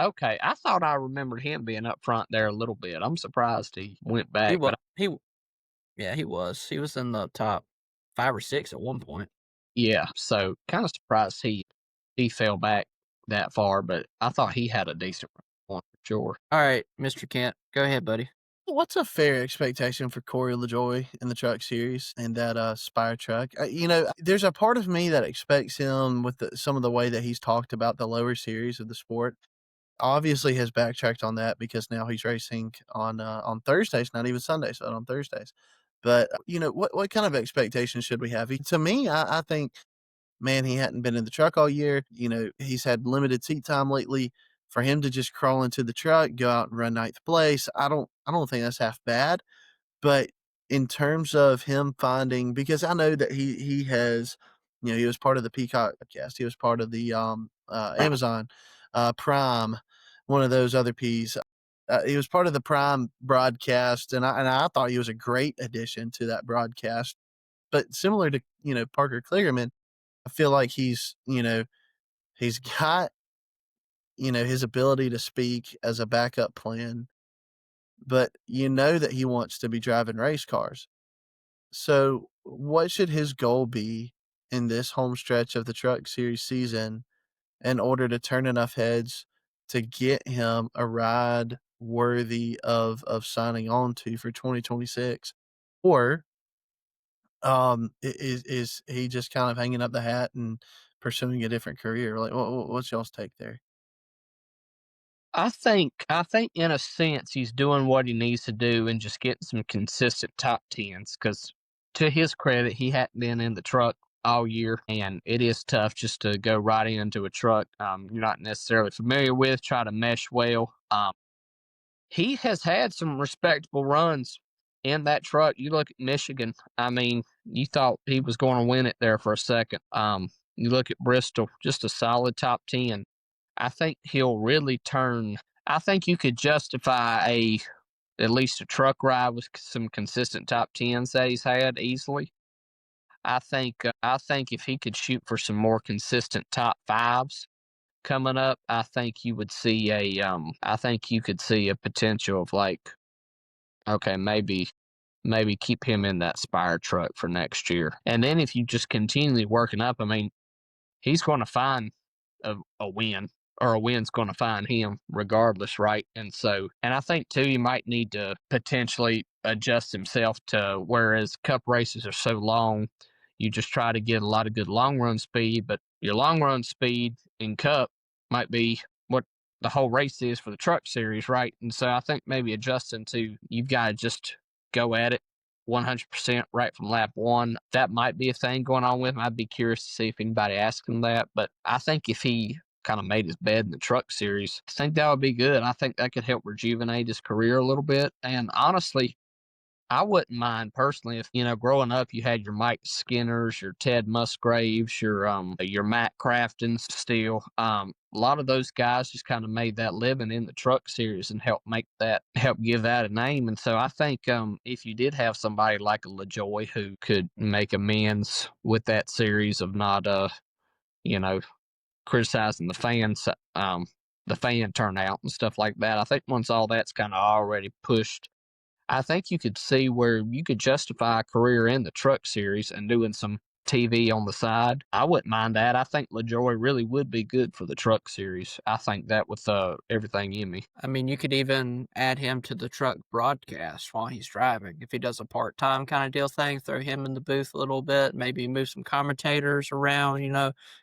Okay, I thought I remembered him being up front there a little bit. I'm surprised he went back. He was. He was in the top 5 or 6 at one point. Yeah, so kind of surprised he fell back that far, but I thought he had a decent one for sure. All right, Mr. Kent, go ahead, buddy. What's a fair expectation for Corey LaJoy in the Truck Series and that Spire truck? You know, there's a part of me that expects him with some of the way that he's talked about the lower series of the sport. Obviously, has backtracked on that because now he's racing on Thursdays, not even Sundays, but on Thursdays. But you know, what kind of expectations should we have? To me, I think, man, he hadn't been in the truck all year. You know, he's had limited seat time lately. For him to just crawl into the truck, go out and run 9th place, I don't think that's half bad. But in terms of him finding, because I know that he has, you know, he was part of the Peacock podcast, he was part of the Amazon Prime, one of those other P's. He was part of the Prime broadcast, and I thought he was a great addition to that broadcast. But similar to, you know, Parker Kligerman, I feel like he's got, you know, his ability to speak as a backup plan, but you know that he wants to be driving race cars. So what should his goal be in this home stretch of the Truck Series season in order to turn enough heads to get him a ride worthy of signing on to for 2026? Or is he just kind of hanging up the hat and pursuing a different career? Like, what's y'all's take there? I think in a sense he's doing what he needs to do and just getting some consistent top 10s because to his credit, he hadn't been in the truck all year, and it is tough just to go right into a truck you're not necessarily familiar with, try to mesh well. He has had some respectable runs in that truck. You look at Michigan, I mean, you thought he was going to win it there for a second. You look at Bristol, just a solid top 10. I think he'll really turn. I think you could justify at least a truck ride with some consistent top 10s that he's had easily. I think if he could shoot for some more consistent top fives coming up, I think you would see I think you could see a potential of like, okay, maybe keep him in that Spire truck for next year. And then if you just continually working up, I mean, he's going to find a win, or a win's going to find him regardless, right? And I think too, he might need to potentially adjust himself to, whereas cup races are so long, you just try to get a lot of good long run speed, but your long run speed in cup might be what the whole race is for the truck series, right? And so I think maybe adjusting to, you've got to just go at it 100% right from lap one. That might be a thing going on with him. I'd be curious to see if anybody asked him that. But I think if he kind of made his bed in the truck series, I think that would be good. I think that could help rejuvenate his career a little bit. And honestly, I wouldn't mind personally if, growing up you had your Mike Skinners, your Ted Musgraves, your Matt Craftons still. A lot of those guys just kind of made that living in the truck series and help give that a name. And so I think if you did have somebody like a LaJoy who could make amends with that series of not criticizing the fan turnout and stuff like that. I think once all that's kind of already pushed, I think you could see where you could justify a career in the truck series and doing some TV on the side. I wouldn't mind that. I think LaJoy really would be good for the truck series. I think that with everything in me. I mean, you could even add him to the truck broadcast while he's driving. If he does a part-time kind of deal thing, throw him in the booth a little bit, maybe move some commentators around,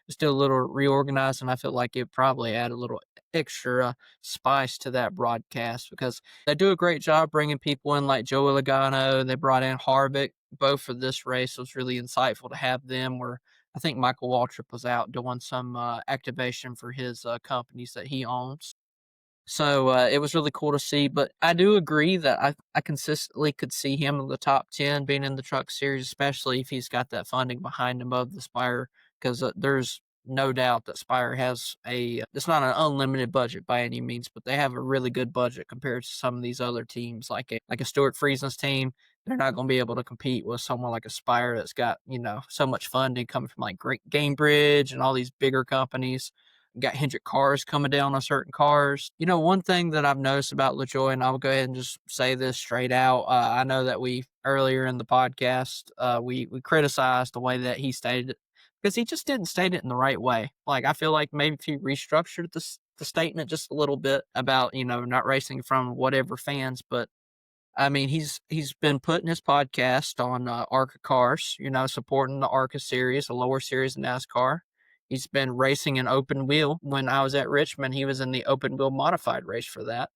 just do a little reorganizing. I feel like it'd probably add a little extra spice to that broadcast, because they do a great job bringing people in like Joey Logano. They brought in Harvick both for this race. It was really insightful to have them, where I think Michael Waltrip was out doing some activation for his companies that he owns. So it was really cool to see. But I do agree that I consistently could see him in the top 10 being in the truck series, especially if he's got that funding behind him of the Spire, because there's no doubt that Spire has it's not an unlimited budget by any means, but they have a really good budget compared to some of these other teams, like a Stuart Friesen's team. They're not going to be able to compete with someone like a Spire that's got, so much funding coming from like Great Gamebridge and all these bigger companies. Got Hendrick cars coming down on certain cars. One thing that I've noticed about LaJoy, and I'll go ahead and just say this straight out. I know that earlier in the podcast, we criticized the way that he stated it, because he just didn't state it in the right way. Like, I feel like maybe if he restructured the statement just a little bit about, not racing from whatever fans, but I mean, he's been putting his podcast on ARCA cars, supporting the ARCA series, a lower series in NASCAR. He's been racing an open wheel. When I was at Richmond, he was in the open wheel modified race for that.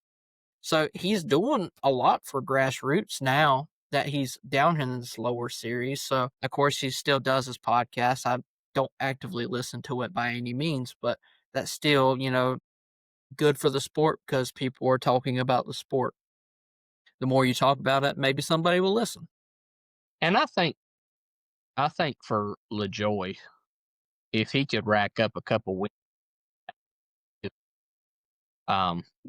So he's doing a lot for grassroots now that he's down in this lower series. So, of course, he still does his podcast. I don't actively listen to it by any means, but that's still, good for the sport, because people are talking about the sport. The more you talk about it, maybe somebody will listen. And I think for LaJoy, if he could rack up a couple wins,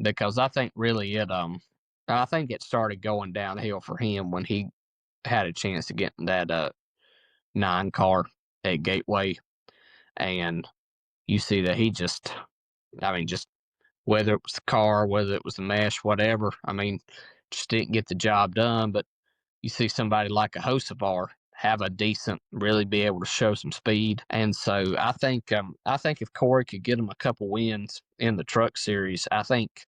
because I think really I think it started going downhill for him when he had a chance to get in that 9 car at Gateway, and you see that he just whether it was the car, whether it was the mesh, whatever, just didn't get the job done. But you see somebody like a Hocevar have a decent, really be able to show some speed. And so I think if Corey could get him a couple wins in the truck series, I think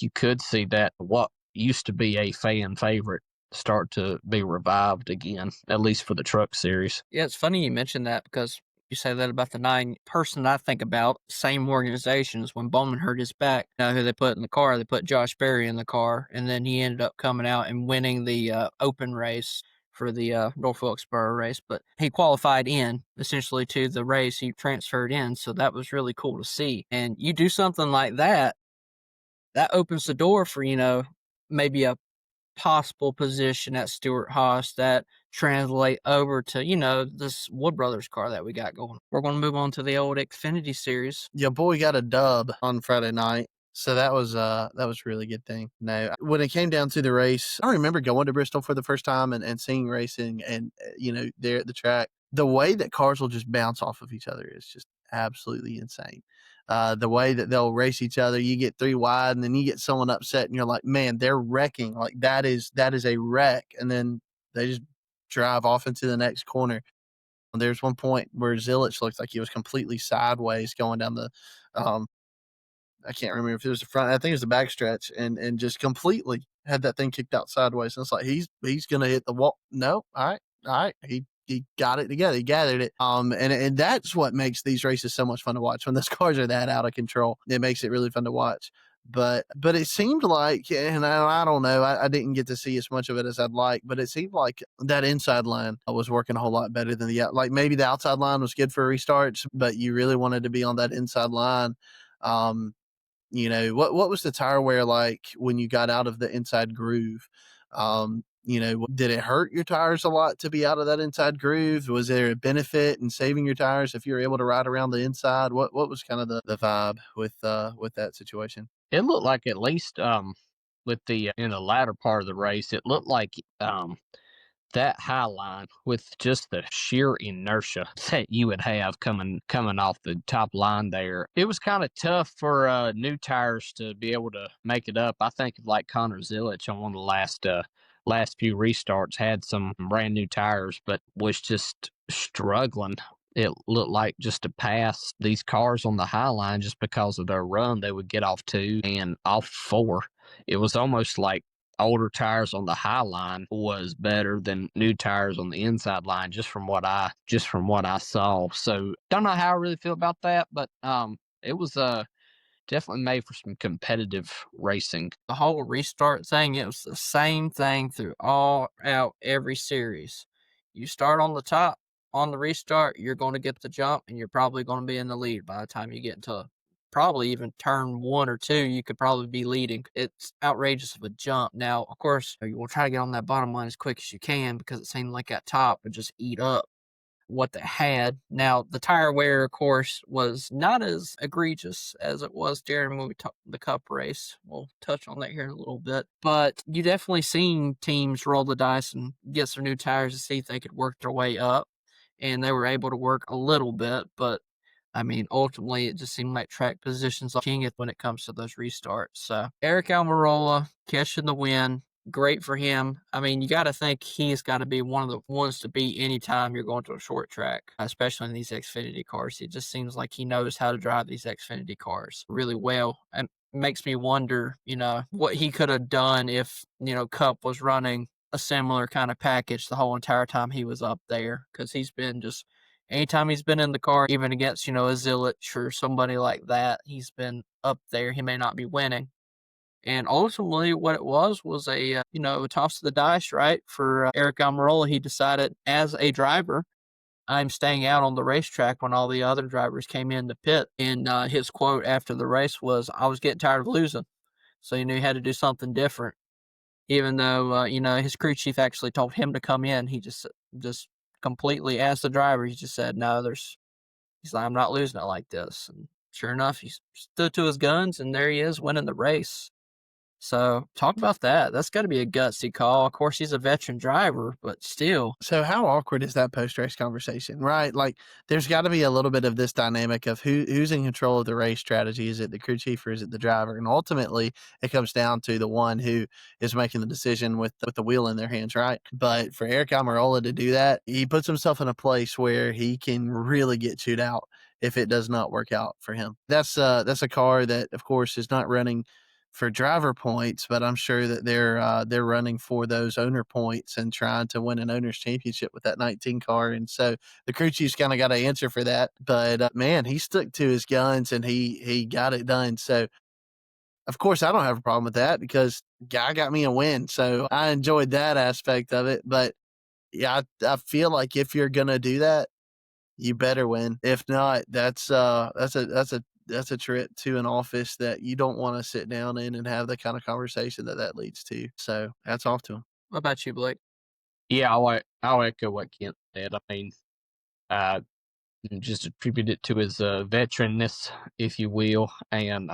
you could see that what used to be a fan favorite start to be revived again, at least for the truck series. Yeah, it's funny you mentioned that, because you say that about the 9 person I think about, same organizations. When Bowman hurt his back, who they put in the car? They put Josh Berry in the car, and then he ended up coming out and winning the open race for the North Wilkesboro race. But he qualified in, essentially, to the race. He transferred in, so that was really cool to see. And you do something like that, that opens the door for, maybe a possible position at Stewart Haas that translate over to, this Wood Brothers car that we got going. We're going to move on to the old Xfinity series. Your boy got a dub on Friday night. So that was a really good thing. No, when it came down to the race, I remember going to Bristol for the first time and seeing racing and there at the track, the way that cars will just bounce off of each other is just absolutely insane. The way that they'll race each other, you get 3 wide and then you get someone upset and you're like, man, they're wrecking. Like that is a wreck. And then they just drive off into the next corner. There's one point where Zilich looked like he was completely sideways going down the I can't remember if it was the front. I think it was the backstretch, and just completely had that thing kicked out sideways. And it's like he's gonna hit the wall. No, all right. He got it together. He gathered it. And that's what makes these races so much fun to watch. When those cars are that out of control, it makes it really fun to watch. But it seemed like, and I don't know, I didn't get to see as much of it as I'd like, but it seemed like that inside line was working a whole lot better than like maybe the outside line was good for restarts, but you really wanted to be on that inside line. What was the tire wear like when you got out of the inside groove? Did it hurt your tires a lot to be out of that inside groove? Was there a benefit in saving your tires if you were able to ride around the inside? What was kind of the vibe with that situation? It looked like, at least with the in the latter part of the race, it looked like that high line, with just the sheer inertia that you would have coming off the top line there, it was kind of tough for new tires to be able to make it up. I think of like Connor Zilich on one of the last few restarts, had some brand new tires, but was just struggling. It looked like, just to pass these cars on the high line, just because of their run, they would get off 2 and off 4. It was almost like older tires on the high line was better than new tires on the inside line, just from what I saw. So don't know how I really feel about that, but it was definitely made for some competitive racing. The whole restart thing, it was the same thing through all out every series. You start on the top on the restart, you're going to get the jump, and you're probably going to be in the lead by the time you get to probably even turn 1 or 2. You could probably be leading. It's outrageous of a jump. Now, of course, you will try to get on that bottom line as quick as you can, because it seemed like that top would just eat up what they had. Now, the tire wear, of course, was not as egregious as it was during when we talked the Cup race. We'll touch on that here in a little bit. But you definitely seen teams roll the dice and get some new tires to see if they could work their way up. And they were able to work a little bit, but I mean, ultimately, it just seemed like track positions are king when it comes to those restarts. So, Aric Almirola catching the win. Great for him. I mean, you got to think he's got to be one of the ones to beat anytime you're going to a short track, especially in these Xfinity cars. It just seems like he knows how to drive these Xfinity cars really well. And it makes me wonder, what he could have done if, Cup was running a similar kind of package the whole entire time he was up there, because he's been just anytime he's been in the car, even against a Zilich or somebody like that, he's been up there. He may not be winning, and ultimately what it was a a toss of the dice, right? For Aric Almirola, he decided, as a driver, I'm staying out on the racetrack when all the other drivers came in to pit, and his quote after the race was, "I was getting tired of losing," so he knew he had to do something different. Even though, his crew chief actually told him to come in, he just completely, as the driver, he just said, no, he's like, I'm not losing it like this. And sure enough, he stood to his guns, and there he is winning the race. So talk about that. That's got to be a gutsy call. Of course, he's a veteran driver, but still. So how awkward is that post-race conversation, right? Like, there's got to be a little bit of this dynamic of who's in control of the race strategy. Is it the crew chief or is it the driver? And ultimately, it comes down to the one who is making the decision with the wheel in their hands, right? But for Aric Almirola to do that, he puts himself in a place where he can really get chewed out if it does not work out for him. That's a car that, of course, is not running for driver points, but I'm sure that they're running for those owner points and trying to win an owner's championship with that 19 car. And so the crew chief's kind of got to answer for that. But man, he stuck to his guns and he got it done. So of course I don't have a problem with that, because guy got me a win. So I enjoyed that aspect of it. But yeah, I feel like if you're gonna do that, you better win. If not, that's a trip to an office that you don't want to sit down in and have the kind of conversation that leads to. So hats off to him. What about you, Blake? Yeah, I'll echo what Kent said. I mean, just attribute it to his veteranness, if you will, and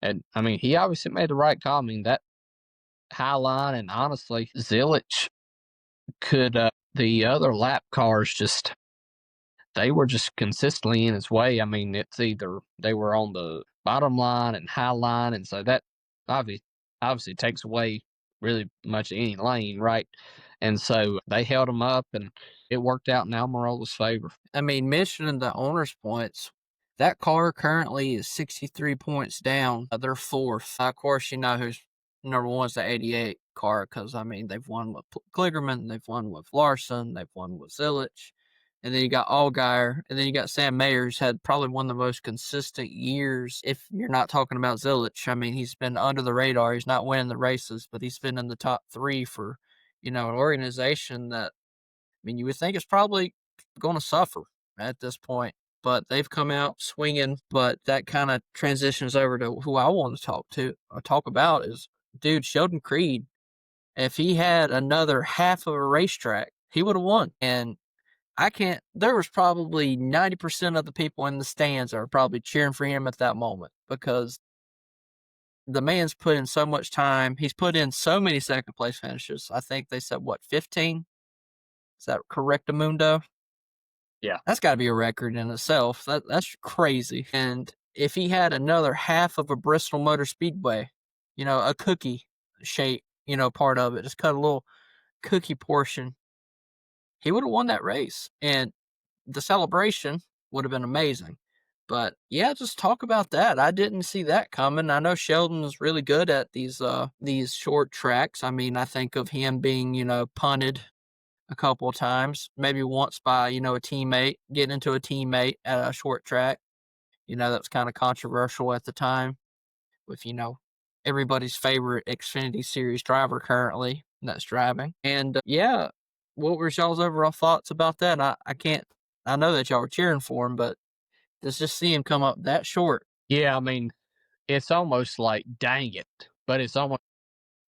And I mean, he obviously made the right call. I mean, that high line, and honestly, Zilich could, the other lap cars just, they were just consistently in his way. I mean, it's either they were on the bottom line and high line, and so that obviously takes away really much any lane, right? And so they held him up, and it worked out in Almirola's favor. I mean, mentioning the owner's points, that car currently is 63 points down. They're fourth. Of course, you know who's number one is the 88 car because, I mean, they've won with Kligerman, they've won with Larson, they've won with Zilich. And then you got Allgaier, and then you got Sam Mayer, who's had probably one of the most consistent years. If you're not talking about Zilich, I mean, he's been under the radar. He's not winning the races, but he's been in the top three for, an organization that, I mean, you would think it's probably going to suffer at this point, but they've come out swinging. But that kind of transitions over to who I want to talk about is, dude, Sheldon Creed. If he had another half of a racetrack, he would have won. And there was probably 90% of the people in the stands are probably cheering for him at that moment because the man's put in so much time. He's put in so many second place finishes. I think they said, 15? Is that correct, Amundo? Yeah. That's got to be a record in itself. That's crazy. And if he had another half of a Bristol Motor Speedway, a cookie shape, part of it, just cut a little cookie portion, he would have won that race. And the celebration would have been amazing. But yeah, just talk about that. I didn't see that coming. I know Sheldon is really good at these short tracks. I mean, I think of him being, punted a couple of times, maybe once by, a teammate, getting into a teammate at a short track. That was kind of controversial at the time with, everybody's favorite Xfinity Series driver currently that's driving. And yeah, what were y'all's overall thoughts about that? I know that y'all were cheering for him, but to just see him come up that short. Yeah, I mean, it's almost like, dang it. But it's almost,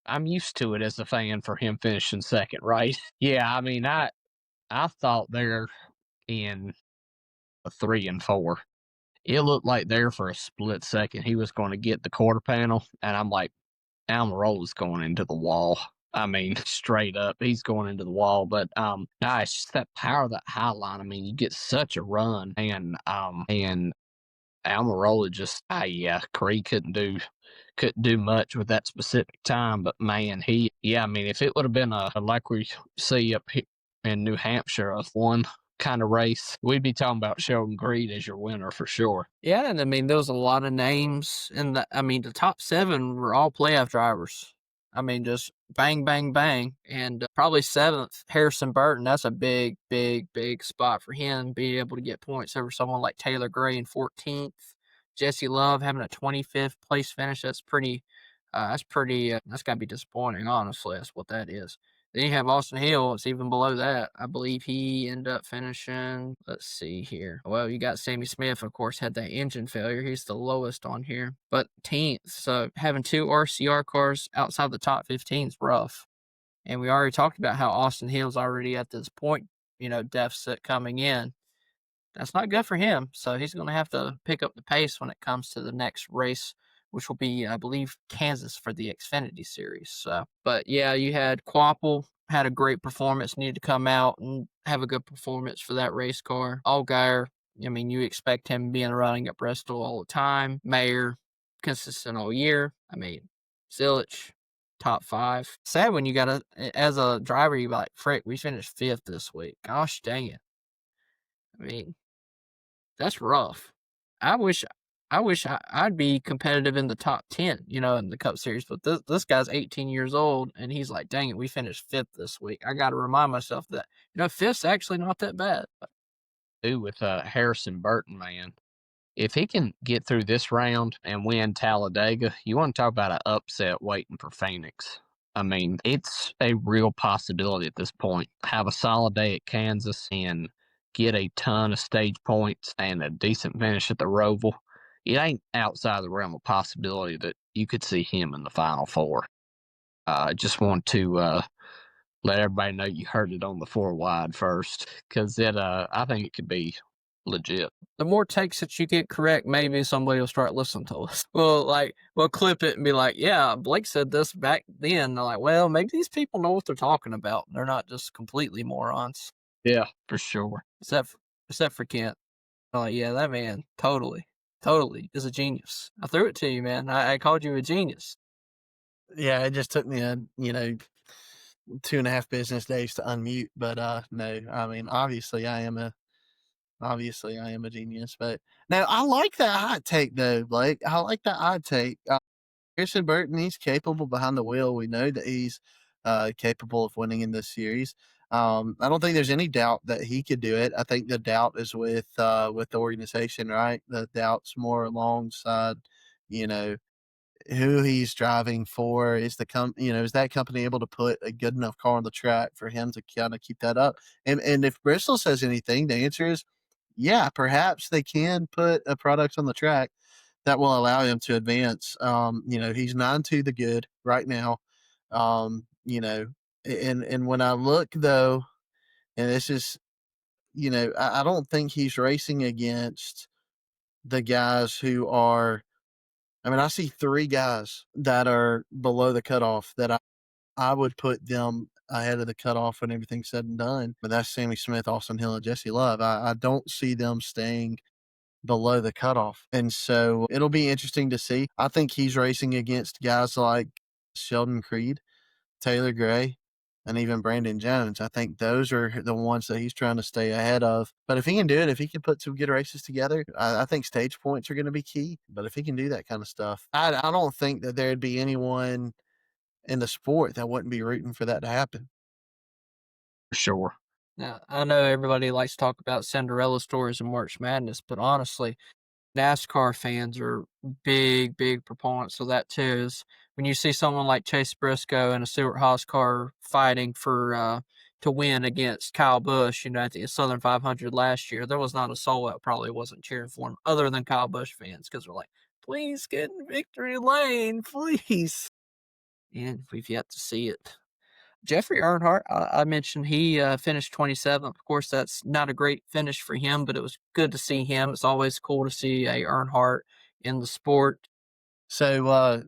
I'm used to it as a fan for him finishing second, right? Yeah, I mean, I thought they're in a 3 and 4. It looked like there for a split second he was going to get the quarter panel, and I'm like, Almirola's going into the wall. I mean, straight up, he's going into the wall. But it's just that power of that high line. I mean, you get such a run, and Almirola just, Creed couldn't do much with that specific time. But man, I mean, if it would have been like we see up here in New Hampshire, a one kind of race, we'd be talking about Sheldon Creed as your winner for sure. Yeah, and I mean, there was a lot of names the top 7 were all playoff drivers. I mean, just bang, bang, bang. And probably 7th, Harrison Burton. That's a big, big, big spot for him, being able to get points over someone like Taylor Gray in 14th. Jesse Love having a 25th place finish. That's that's got to be disappointing, honestly. That's what that is. Then you have Austin Hill. It's even below that. I believe he ended up finishing. Let's see here. Well, you got Sammy Smith, of course, had that engine failure. He's the lowest on here, but 10th. So having 2 RCR cars outside the top 15 is rough. And we already talked about how Austin Hill's already at this point, deficit coming in. That's not good for him. So he's going to have to pick up the pace when it comes to the next race, which will be, I believe, Kansas for the Xfinity Series. So, but yeah, you had Quapple, had a great performance, needed to come out and have a good performance for that race car. Allgaier, I mean, you expect him to be in the running at Bristol all the time. Mayer, consistent all year. I mean, Zilich, top 5. Sad when you got as a driver, you're like, frick, we finished 5th this week. Gosh dang it. I mean, that's rough. I wish I'd be competitive in the top 10, in the Cup Series. But this guy's 18 years old, and he's like, dang it, we finished 5th this week. I got to remind myself that, 5th's actually not that bad. With Harrison Burton, man. If he can get through this round and win Talladega, you want to talk about an upset waiting for Phoenix. I mean, it's a real possibility at this point. Have a solid day at Kansas and get a ton of stage points and a decent finish at the Roval. It ain't outside the realm of possibility that you could see him in the Final Four. Just want to let everybody know you heard it on the 4 Wide first, because I think it could be Legit. The more takes that you get correct, maybe somebody will start listening to us. We'll clip it and be like, yeah, Blake said this back then. They're like, well, maybe these people know what they're talking about. They're not just completely morons. Yeah, for sure. Except for Kent. I'm like, yeah, that man totally is a genius. I threw it to you, man. I called you a genius. Yeah, it just took me 2.5 business days to unmute, but no, I mean, obviously I am a genius. But now I like that hot take though, Blake. I like that hot take. Harrison Burton, he's capable behind the wheel. We know that he's capable of winning in this series. I don't think there's any doubt that he could do it. I think the doubt is with the organization, right? The doubt's more alongside, you know, who he's driving for. Is is that company able to put a good enough car on the track for him to kind of keep that up? And if Bristol says anything, the answer is yeah, perhaps they can put a product on the track that will allow him to advance. He's 9-2 the good right now. And when I look though, and this is, I don't think he's racing against the guys who are. I mean, I see 3 guys that are below the cutoff that I would put them ahead of the cutoff when everything's said and done. But that's Sammy Smith, Austin Hill, and Jesse Love. I don't see them staying below the cutoff. And so it'll be interesting to see. I think he's racing against guys like Sheldon Creed, Taylor Gray, and even Brandon Jones. I think those are the ones that he's trying to stay ahead of. But if he can do it, if he can put some good races together, I think stage points are going to be key. But if he can do that kind of stuff, I don't think that there'd be anyone in the sport that wouldn't be rooting for that to happen. For sure. Now, I know everybody likes to talk about Cinderella stories and March Madness, but honestly, NASCAR fans are big proponents of that too. Is when you see someone like Chase Briscoe and a Stuart Haas car fighting for to win against Kyle Busch, at the Southern 500 last year, there was not a soul that probably wasn't cheering for him, other than Kyle Busch fans, because they're like, "Please get in victory lane, please." And we've yet to see it. Jeffrey Earnhardt, I mentioned he finished 27th. Of course, that's not a great finish for him, but it was good to see him. It's always cool to see a Earnhardt in the sport. So,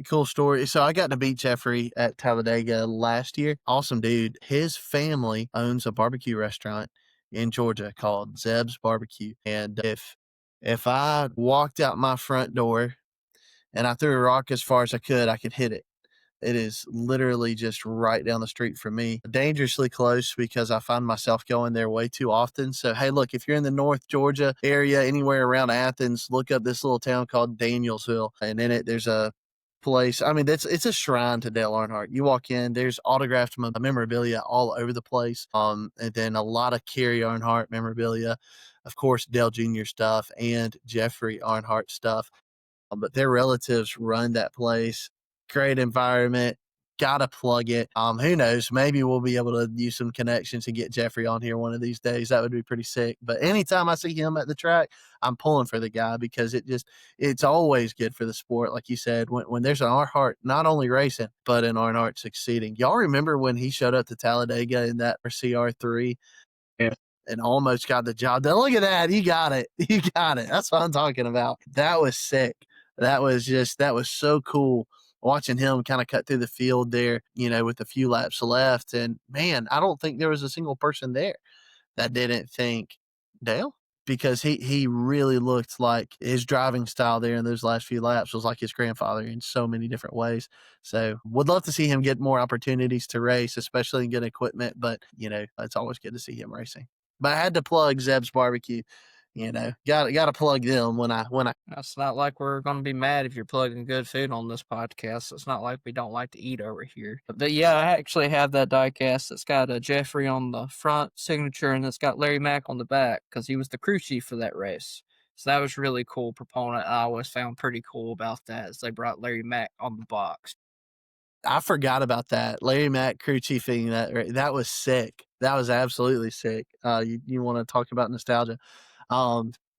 cool story. So I got to meet Jeffrey at Talladega last year. Awesome dude. His family owns a barbecue restaurant in Georgia called Zeb's Barbecue. And if I walked out my front door and I threw a rock as far as I could hit it. It is literally just right down the street from me. Dangerously close because I find myself going there way too often. So, hey, look, if you're in the North Georgia area, anywhere around Athens, look up this little town called Danielsville. And in it, there's a place. I mean, it's a shrine to Dale Earnhardt. You walk in, there's autographed memorabilia all over the place. And then a lot of Kerry Earnhardt memorabilia, of course, Dale Jr. stuff and Jeffrey Earnhardt stuff. But their relatives run that place. Great environment. Gotta plug it. Who knows? Maybe we'll be able to use some connections and get Jeffrey on here one of these days. That would be pretty sick. But anytime I see him at the track, I'm pulling for the guy because it's always good for the sport. Like you said, when there's an Earnhardt not only racing, but an Earnhardt succeeding. Y'all remember when he showed up to Talladega in that CR3? Yeah. And almost got the job done. Look at that. He got it. He got it. That's what I'm talking about. That was sick. That was so cool watching him kind of cut through the field there, with a few laps left. And man, I don't think there was a single person there that didn't think Dale, because he really looked like his driving style there in those last few laps was like his grandfather in so many different ways. So would love to see him get more opportunities to race, especially in good equipment. But, it's always good to see him racing. But I had to plug Zeb's Barbecue. Got to plug them when I. It's not like we're going to be mad if you're plugging good food on this podcast. It's not like we don't like to eat over here. But yeah, I actually have that diecast that's got a Jeffrey on the front signature and it's got Larry Mack on the back because he was the crew chief for that race. So that was really cool proponent. I always found pretty cool about that is they brought Larry Mack on the box. I forgot about that. Larry Mack crew chiefing that was sick. That was absolutely sick. You want to talk about nostalgia?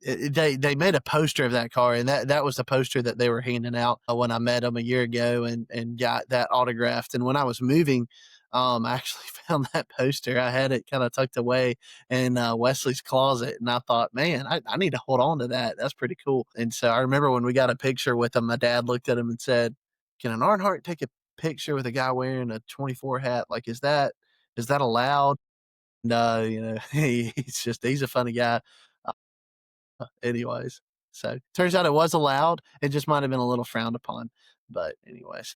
They made a poster of that car, and that was the poster that they were handing out when I met them a year ago and got that autographed. And when I was moving I actually found that poster. I had it kind of tucked away in Wesley's closet, and I thought, man, I need to hold on to that. That's pretty cool. And so I remember when we got a picture with him, my dad looked at him and said, "Can an Earnhardt take a picture with a guy wearing a 24 hat? Like, is that allowed?" No, he's a funny guy. Anyways, so turns out it was allowed. It just might have been a little frowned upon. But anyways.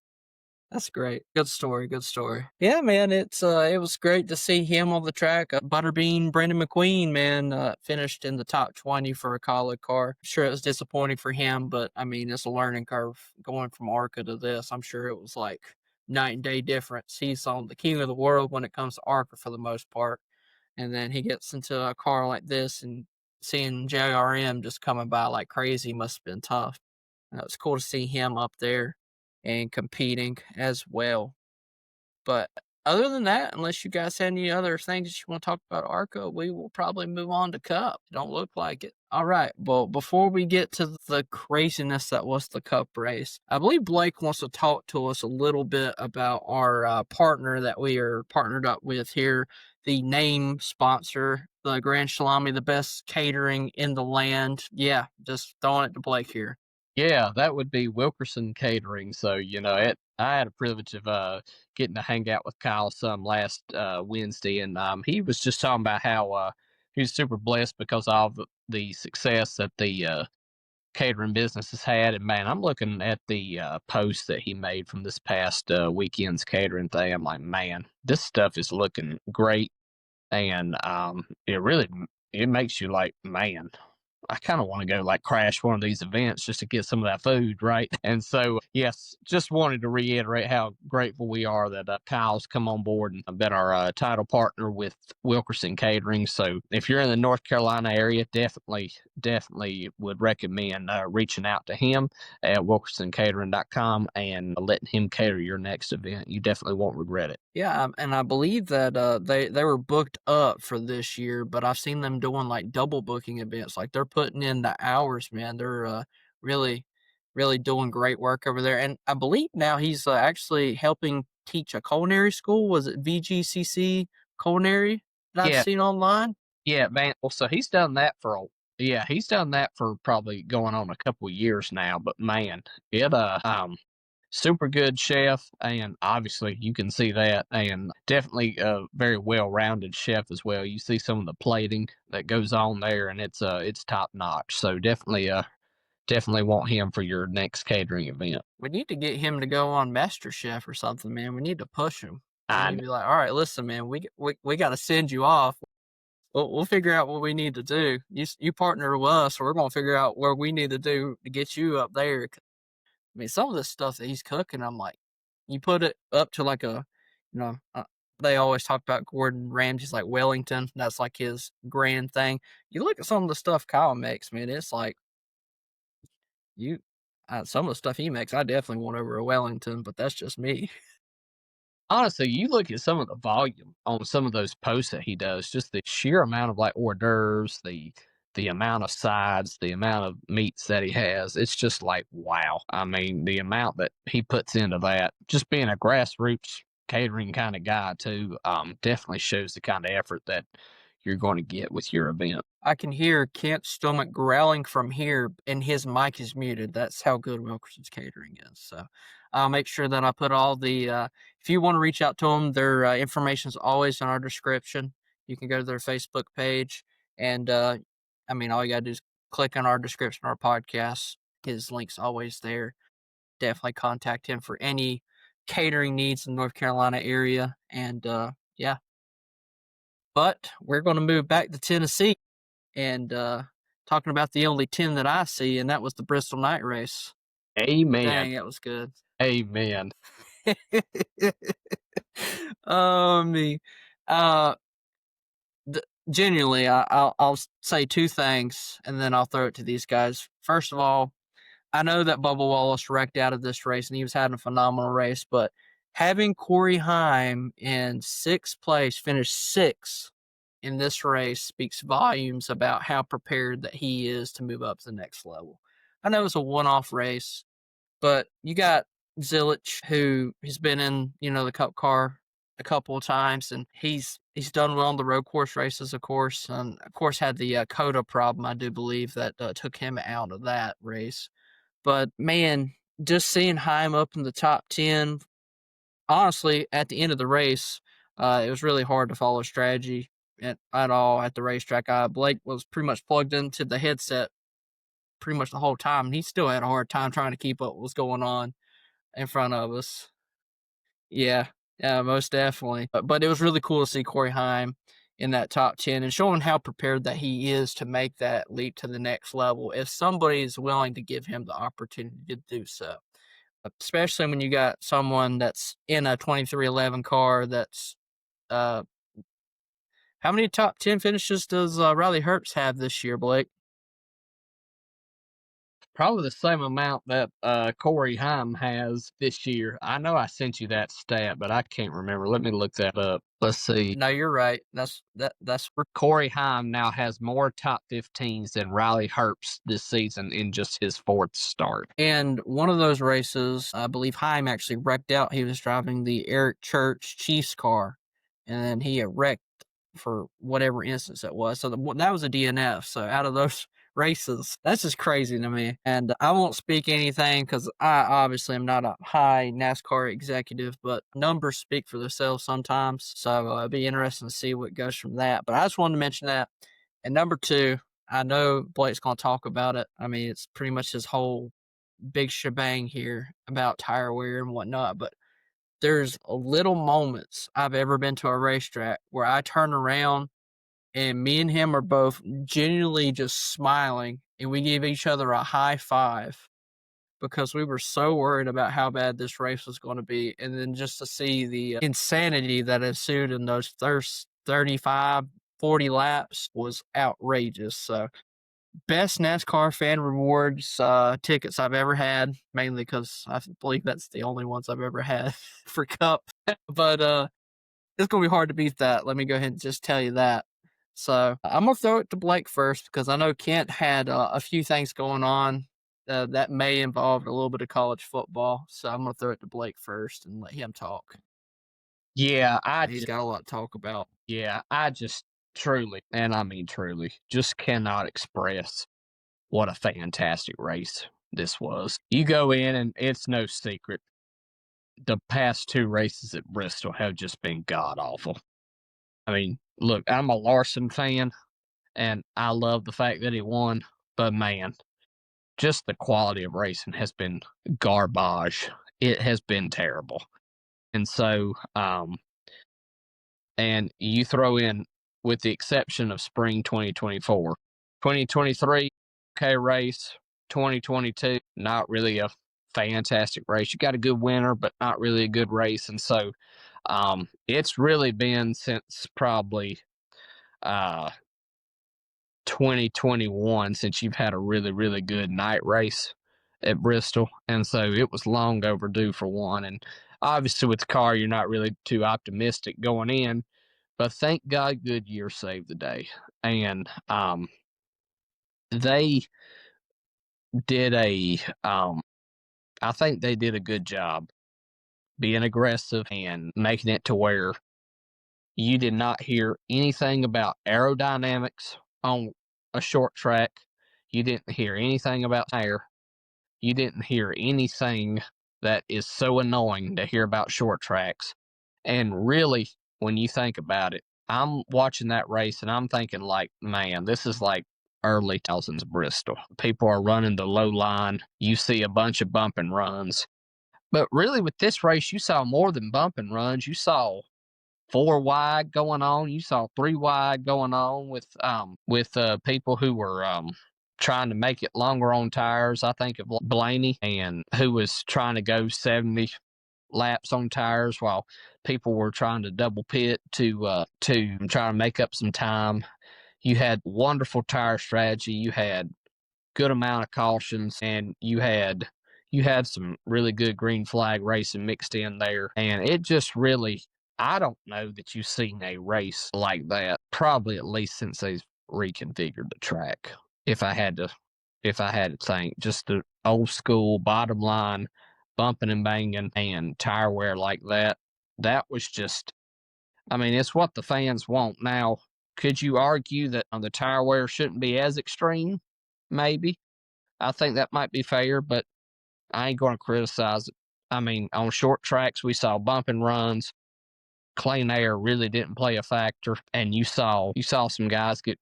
That's great. Good story. Good story. Yeah, man. It was great to see him on the track. Butterbean Brendan McQueen, man, finished in the top 20 for a Collie car. Sure, it was disappointing for him, but I mean, it's a learning curve going from ARCA to this. I'm sure it was like night and day difference. He's on the king of the world when it comes to ARCA for the most part, and then he gets into a car like this and seeing JRM just coming by like crazy must have been tough. It was cool to see him up there and competing as well. But other than that, unless you guys have any other things that you want to talk about ARCA, we will probably move on to Cup. Don't look like it. All right. Well, before we get to the craziness that was the Cup race, I believe Blake wants to talk to us a little bit about our partner that we are partnered up with here, the name sponsor, the Grand Salami, the best catering in the land. Yeah, just throwing it to Blake here. Yeah, that would be Wilkerson Catering. So, I had a privilege of getting to hang out with Kyle some last Wednesday, and he was just talking about how he was super blessed because of the success that the catering business has had. And man, I'm looking at the post that he made from this past weekend's catering thing. I'm like, man, this stuff is looking great, and it makes you like, man, I kind of want to go like crash one of these events just to get some of that food, right? And so, yes, just wanted to reiterate how grateful we are that Kyle's come on board and been our title partner with Wilkerson Catering. So, if you're in the North Carolina area, definitely would recommend reaching out to him at wilkersoncatering.com and letting him cater your next event. You definitely won't regret it. Yeah, and I believe that they were booked up for this year, but I've seen them doing like double booking events. Like they're putting in the hours, man. They're really, really doing great work over there. And I believe now he's actually helping teach a culinary school. Was it VGCC Culinary that I've Yeah, seen online? yeah, man. Well, so he's done that for probably going on a couple of years now. But man, it super good chef, and obviously you can see that, and definitely a very well-rounded chef as well. You see some of the plating that goes on there, and it's top notch. So definitely want him for your next catering event. We need to get him to go on MasterChef or something, man. We need to push him. We I need to be like, all right, listen, man, we got to send you off. We'll figure out what we need to do. You partner with us, so we're gonna figure out what we need to do to get you up there. I mean, some of the stuff that he's cooking, I'm like, you put it up to like you know, they always talk about Gordon Ramsay's like Wellington. That's like his grand thing. You look at some of the stuff Kyle makes, man. It's like you, some of the stuff he makes, I definitely want over a Wellington, but that's just me. Honestly, you look at some of the volume on some of those posts that he does, just the sheer amount of like hors d'oeuvres, the amount of sides, the amount of meats that he has. It's just like wow. I mean, the amount that he puts into that, just being a grassroots catering kind of guy too, definitely shows the kind of effort that you're going to get with your event. I can hear Kent's stomach growling from here, and his mic is muted. That's how good Wilkerson's Catering is. So I'll make sure that I put all the, if you want to reach out to them, their information is always in our description. You can go to their Facebook page, and I mean, all you got to do is click on our description, our podcast. His link's always there. Definitely contact him for any catering needs in the North Carolina area. And yeah, but we're going to move back to Tennessee and talking about the only 10 that I see, and that was the Bristol night race. Amen. Dang, that was good. Amen. Oh, me. Genuinely, I'll say two things, and then I'll throw it to these guys. First of all, I know that Bubba Wallace wrecked out of this race, and he was having a phenomenal race, but having Corey Heim in sixth place, finish sixth in this race, speaks volumes about how prepared that he is to move up to the next level. I know it's a one-off race, but you got Zilich, who has been in, the Cup car a couple of times, and he's done well on the road course races, of course, and of course had the coda problem, I do believe, that took him out of that race. But man, just seeing Heim up in the top 10, honestly, at the end of the race, it was really hard to follow strategy at all at the racetrack. Blake was pretty much plugged into the headset pretty much the whole time, and he still had a hard time trying to keep up what was going on in front of us. Yeah, yeah, most definitely. But it was really cool to see Corey Heim in that top 10 and showing how prepared that he is to make that leap to the next level if somebody is willing to give him the opportunity to do so. Especially when you got someone that's in a 2311 car that's how many top 10 finishes does Riley Herbst have this year, Blake? Probably the same amount that Corey Heim has this year. I know I sent you that stat, but I can't remember. Let me look that up. Let's see. No, you're right. That's Corey Heim now has more top 15s than Riley Herbst this season in just his fourth start. And one of those races, I believe Heim actually wrecked out. He was driving the Eric Church Chiefs car, and then he wrecked for whatever instance it was. So that was a DNF. So out of those races, that's just crazy to me. And I won't speak anything because I obviously am not a high NASCAR executive, but numbers speak for themselves sometimes. So it'd be interesting to see what goes from that. But I just wanted to mention that. And number two, I know Blake's going to talk about it. I mean, it's pretty much his whole big shebang here about tire wear and whatnot, but there's little moments I've ever been to a racetrack where I turn around and me and him are both genuinely just smiling and we give each other a high five because we were so worried about how bad this race was going to be. And then just to see the insanity that ensued in those first 35, 40 laps was outrageous. So best NASCAR fan rewards tickets I've ever had, mainly because I believe that's the only ones I've ever had for Cup. But it's going to be hard to beat that. Let me go ahead and just tell you that. So I'm going to throw it to Blake first because I know Kent had a few things going on that may involve a little bit of college football. So I'm going to throw it to Blake first and let him talk. Yeah, He's got a lot to talk about. Yeah, I just truly, and I mean truly, just cannot express what a fantastic race this was. You go in, and it's no secret. The past two races at Bristol have just been god awful. I mean, look, I'm a Larson fan, and I love the fact that he won, but man, just the quality of racing has been garbage. It has been terrible. And so, and you throw in, with the exception of spring 2024, 2023, okay race, 2022, not really a fantastic race. You got a good winner, but not really a good race. And so it's really been since probably 2021 since you've had a really, really good night race at Bristol. And so it was long overdue for one. And obviously with the car, you're not really too optimistic going in. But thank God Goodyear saved the day. And they did I think they did a good job being aggressive and making it to where you did not hear anything about aerodynamics on a short track. You didn't hear anything about tire. You didn't hear anything that is so annoying to hear about short tracks. And really, when you think about it, I'm watching that race and I'm thinking like, man, this is like early 2000s Bristol. People are running the low line. You see a bunch of bump and runs. But really with this race, you saw more than bump and runs. You saw 4 wide going on. You saw 3 wide going on with people who were trying to make it longer on tires. I think of Blaney, and who was trying to go 70 laps on tires while people were trying to double pit to try to make up some time. You had wonderful tire strategy. You had good amount of cautions, and you had some really good green flag racing mixed in there. And it just really, I don't know that you've seen a race like that probably at least since they've reconfigured the track. If I had to think, just the old school bottom line bumping and banging and tire wear like that, that was just I mean, it's what the fans want. Now, could you argue that the tire wear shouldn't be as extreme? Maybe. I think that might be fair, but I ain't going to criticize it. I mean, on short tracks, we saw bump and runs. Clean air really didn't play a factor, and you saw some guys get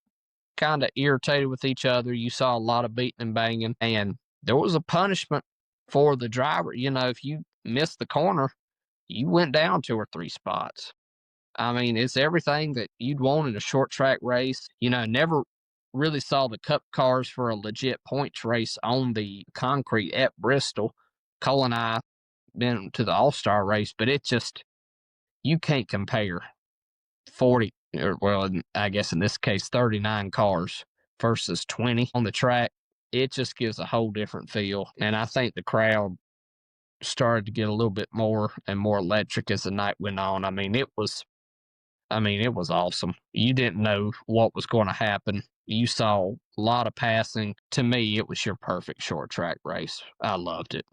kind of irritated with each other. You saw a lot of beating and banging, and there was a punishment for the driver. If you missed the corner, you went down 2 or 3 spots. I mean, it's everything that you'd want in a short track race. Never really saw the cup cars for a legit points race on the concrete at Bristol. Cole and I been to the All-Star race, but you can't compare 40, or well, I guess in this case, 39 cars versus 20 on the track. It just gives a whole different feel. And I think the crowd started to get a little bit more and more electric as the night went on. It was awesome. You didn't know what was going to happen. You saw a lot of passing. To me, it was your perfect short track race. I loved it.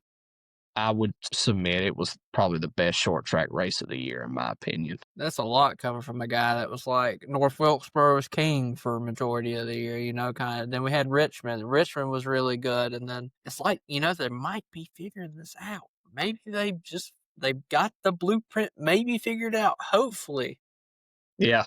I would submit it was probably the best short track race of the year, in my opinion. That's a lot coming from a guy that was like North Wilkesboro's king for a majority of the year, kind of. Then we had Richmond. Richmond was really good. And then it's like, they might be figuring this out. Maybe they've got the blueprint maybe figured out, hopefully. Yeah.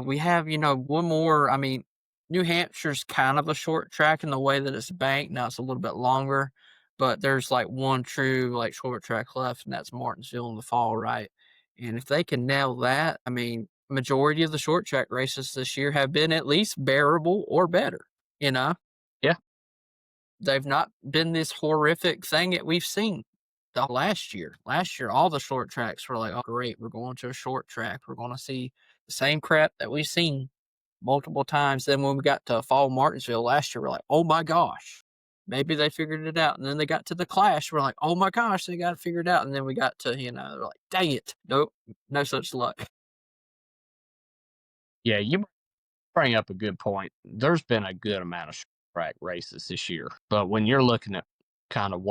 We have, one more. I mean, New Hampshire's kind of a short track in the way that it's banked. Now it's a little bit longer, but there's like one true like short track left, and that's Martinsville in the fall, right? And if they can nail that, I mean, majority of the short track races this year have been at least bearable or better, Yeah. They've not been this horrific thing that we've seen the last year. Last year, all the short tracks were like, oh, great, we're going to a short track. We're going to see the same crap that we've seen multiple times. Then when we got to fall Martinsville last year, we're like, oh my gosh, maybe they figured it out. And then they got to the Clash. We're like, oh my gosh, they got it figured out. And then we got to, they're like, dang it. Nope, no such luck. Yeah, you bring up a good point. There's been a good amount of short track races this year. But when you're looking at kind of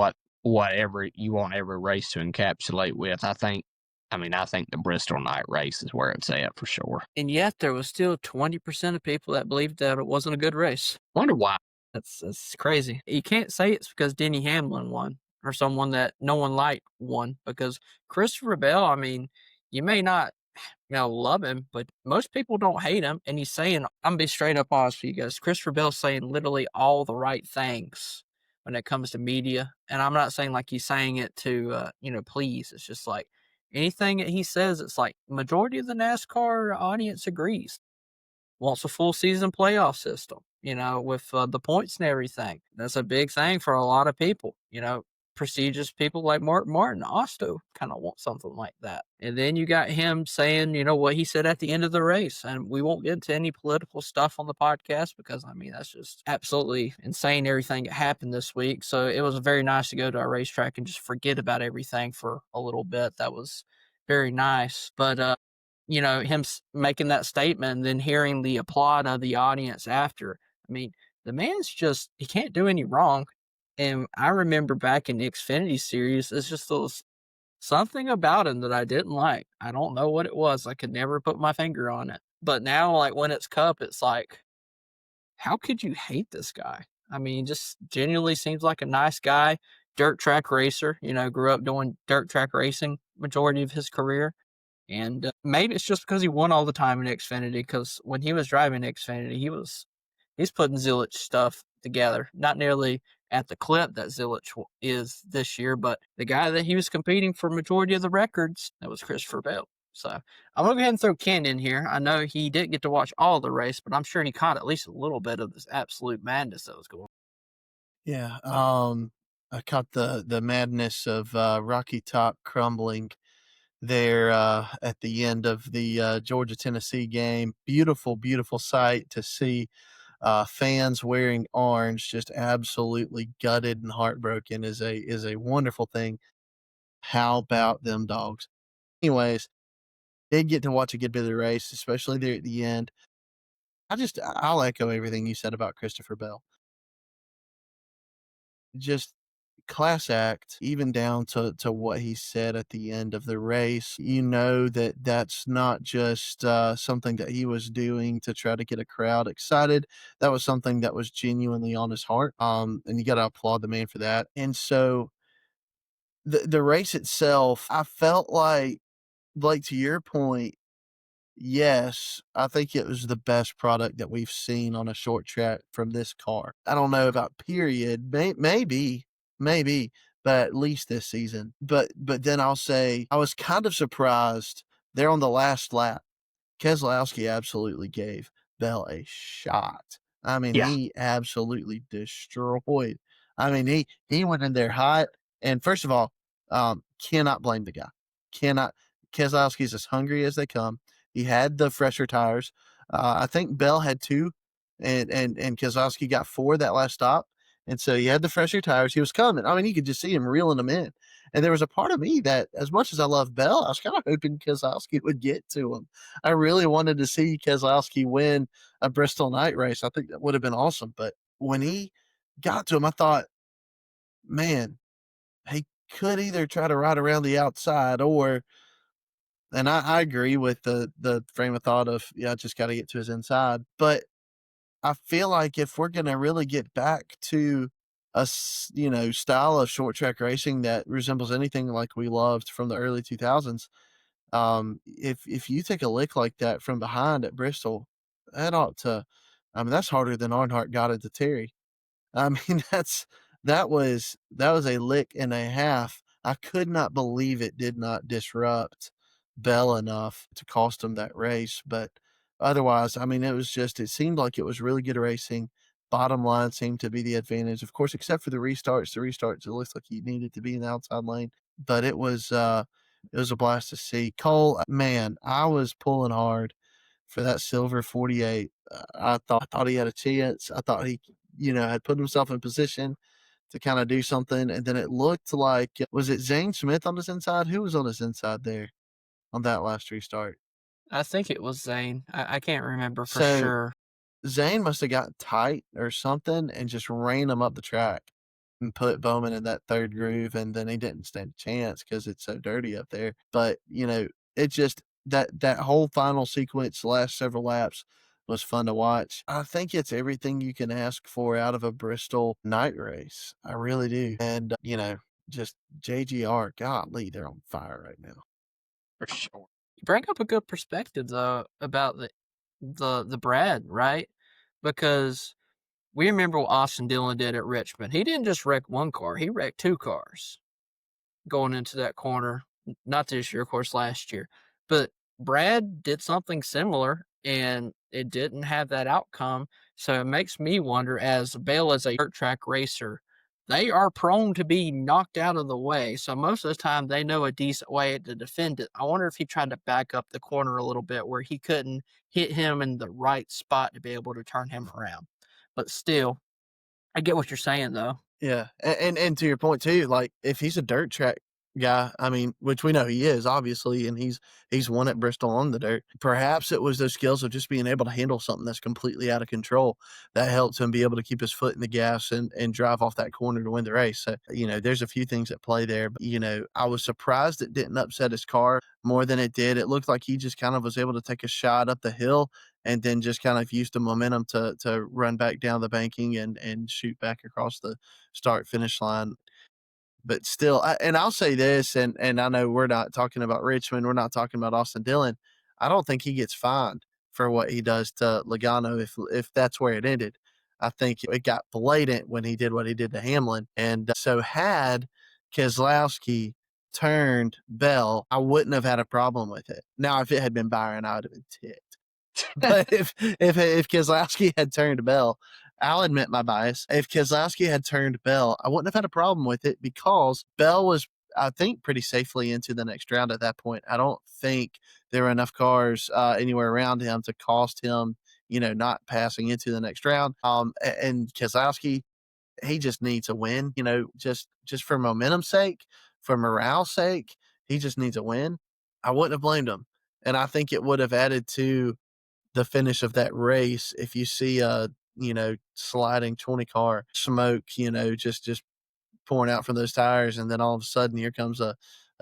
whatever you want every race to encapsulate with, I think the Bristol night race is where it's at for sure. And yet there was still 20% of people that believed that it wasn't a good race. Wonder why. That's crazy. You can't say it's because Denny Hamlin won or someone that no one liked won, because Christopher Bell, I mean, you may not love him, but most people don't hate him. And he's saying, I'm gonna be straight up honest with you guys, Christopher Bell's saying literally all the right things when it comes to media. And I'm not saying like he's saying it to please. It's just like anything that he says, it's like majority of the NASCAR audience agrees. Wants a full season playoff system, with the points and everything. That's a big thing for a lot of people. Prestigious people like Mark Martin also kind of want something like that. And then you got him saying, what he said at the end of the race. And we won't get into any political stuff on the podcast because, that's just absolutely insane, everything that happened this week. So it was very nice to go to a racetrack and just forget about everything for a little bit. That was very nice. But, him making that statement and then hearing the applaud of the audience after. I mean, the man's he can't do any wrong. And I remember back in the Xfinity series, it's just something about him that I didn't like. I don't know what it was. I could never put my finger on it. But now, like when it's Cup, it's like, how could you hate this guy? I mean, just genuinely seems like a nice guy, dirt track racer, grew up doing dirt track racing majority of his career. And maybe it's just because he won all the time in Xfinity, because when he was driving Xfinity, he's putting Zilich stuff together. Not nearly at the clip that Zilich is this year, but the guy that he was competing for majority of the records, that was Christopher Bell. So I'm going to go ahead and throw Ken in here. I know he didn't get to watch all the race, but I'm sure he caught at least a little bit of this absolute madness that was going on. Yeah, I caught the madness of Rocky Top crumbling there at the end of the Georgia-Tennessee game. Beautiful, beautiful sight to see. Fans wearing orange, just absolutely gutted and heartbroken, is a wonderful thing. How about them dogs? Anyways, did get to watch a good bit of the race, especially there at the end. I'll echo everything you said about Christopher Bell. Just class act, even down to what he said at the end of the race. You know that that's not just something that he was doing to try to get a crowd excited. That was something that was genuinely on his heart. And you got to applaud the man for that. And so the race itself, I felt like to your point, yes, I think it was the best product that we've seen on a short track from this car. I don't know about period, maybe, but at least this season. But then I'll say I was kind of surprised there on the last lap. Keselowski absolutely gave Bell a shot. I mean, Yeah. he absolutely destroyed. I mean, he went in there hot. And first of all, cannot blame the guy. Cannot. Keselowski's as hungry as they come. He had the fresher tires. I think Bell had two, and Keselowski got four that last stop. And so he had the fresher tires. He was coming. I mean, you could just see him reeling them in. And there was a part of me that, as much as I love Bell, I was kind of hoping Keselowski would get to him. I really wanted to see Keselowski win a Bristol night race. I think that would have been awesome. But when he got to him, I thought, man, he could either try to ride around the outside or, and I agree with the frame of thought of, yeah, just got to get to his inside. But I feel like if we're going to really get back to a style of short track racing that resembles anything like we loved from the early 2000s, if you take a lick like that from behind at Bristol, that ought to, I mean, that's harder than Earnhardt got into Terry. I mean, that was a lick and a half. I could not believe it did not disrupt Bell enough to cost him that race. But otherwise, I mean, it seemed like it was really good racing. Bottom line seemed to be the advantage, of course, except for the restarts. The restarts, it looks like he needed to be in the outside lane, but it was a blast to see. Cole, man, I was pulling hard for that silver 48. I thought he had a chance. I thought he, had put himself in position to kind of do something. And then it looked like, was it Zane Smith on his inside? Who was on his inside there on that last restart? I think it was Zane. I can't remember for So sure. Zane must have got tight or something and just ran him up the track and put Bowman in that third groove. And then he didn't stand a chance because it's so dirty up there. But, it just, that whole final sequence, last several laps, was fun to watch. I think it's everything you can ask for out of a Bristol night race. I really do. And, just JGR, golly, they're on fire right now. For sure. You bring up a good perspective though about the Brad, right? Because we remember what Austin Dillon did at Richmond. He didn't just wreck one car; he wrecked two cars going into that corner. Not this year, of course, last year. But Brad did something similar, and it didn't have that outcome. So it makes me wonder, as Bale as a dirt track racer, they are prone to be knocked out of the way. So most of the time, they know a decent way to defend it. I wonder if he tried to back up the corner a little bit where he couldn't hit him in the right spot to be able to turn him around. But still, I get what you're saying, though. Yeah, and to your point too, like if he's a dirt track guy, I mean, which we know he is obviously, and he's won at Bristol on the dirt. Perhaps it was those skills of just being able to handle something that's completely out of control that helped him be able to keep his foot in the gas and drive off that corner to win the race. So there's a few things at play there. But I was surprised it didn't upset his car more than it did. It looked like he just kind of was able to take a shot up the hill and then just kind of used the momentum to run back down the banking and shoot back across the start finish line. But still, and I'll say this, and I know we're not talking about Richmond, we're not talking about Austin Dillon. I don't think he gets fined for what he does to Logano if that's where it ended. I think it got blatant when he did what he did to Hamlin. And so had Keselowski turned Bell, I wouldn't have had a problem with it. Now, if it had been Byron, I would have been ticked. But if Keselowski had turned Bell, I'll admit my bias. If Keselowski had turned Bell, I wouldn't have had a problem with it because Bell was, I think, pretty safely into the next round at that point. I don't think there were enough cars anywhere around him to cost him, not passing into the next round. And Keselowski, he just needs a win, just for momentum's sake, for morale's sake. He just needs a win. I wouldn't have blamed him. And I think it would have added to the finish of that race if you see a sliding 20 car smoke, just pouring out from those tires, and then all of a sudden here comes a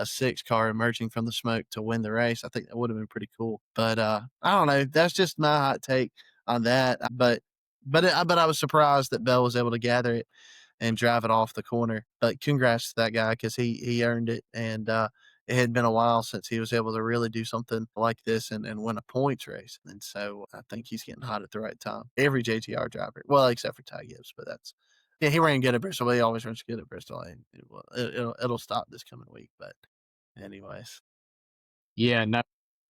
6 car emerging from the smoke to win the race. I think that would have been pretty cool. But I don't know. That's just my hot take on that. But I was surprised that Bell was able to gather it and drive it off the corner. But congrats to that guy, because he earned it. And it had been a while since he was able to really do something like this and win a points race. And so I think he's getting hot at the right time. Every JTR driver, well, except for Ty Gibbs, but he ran good at Bristol. But he always runs good at Bristol. And it'll stop this coming week. But anyways. Yeah, no,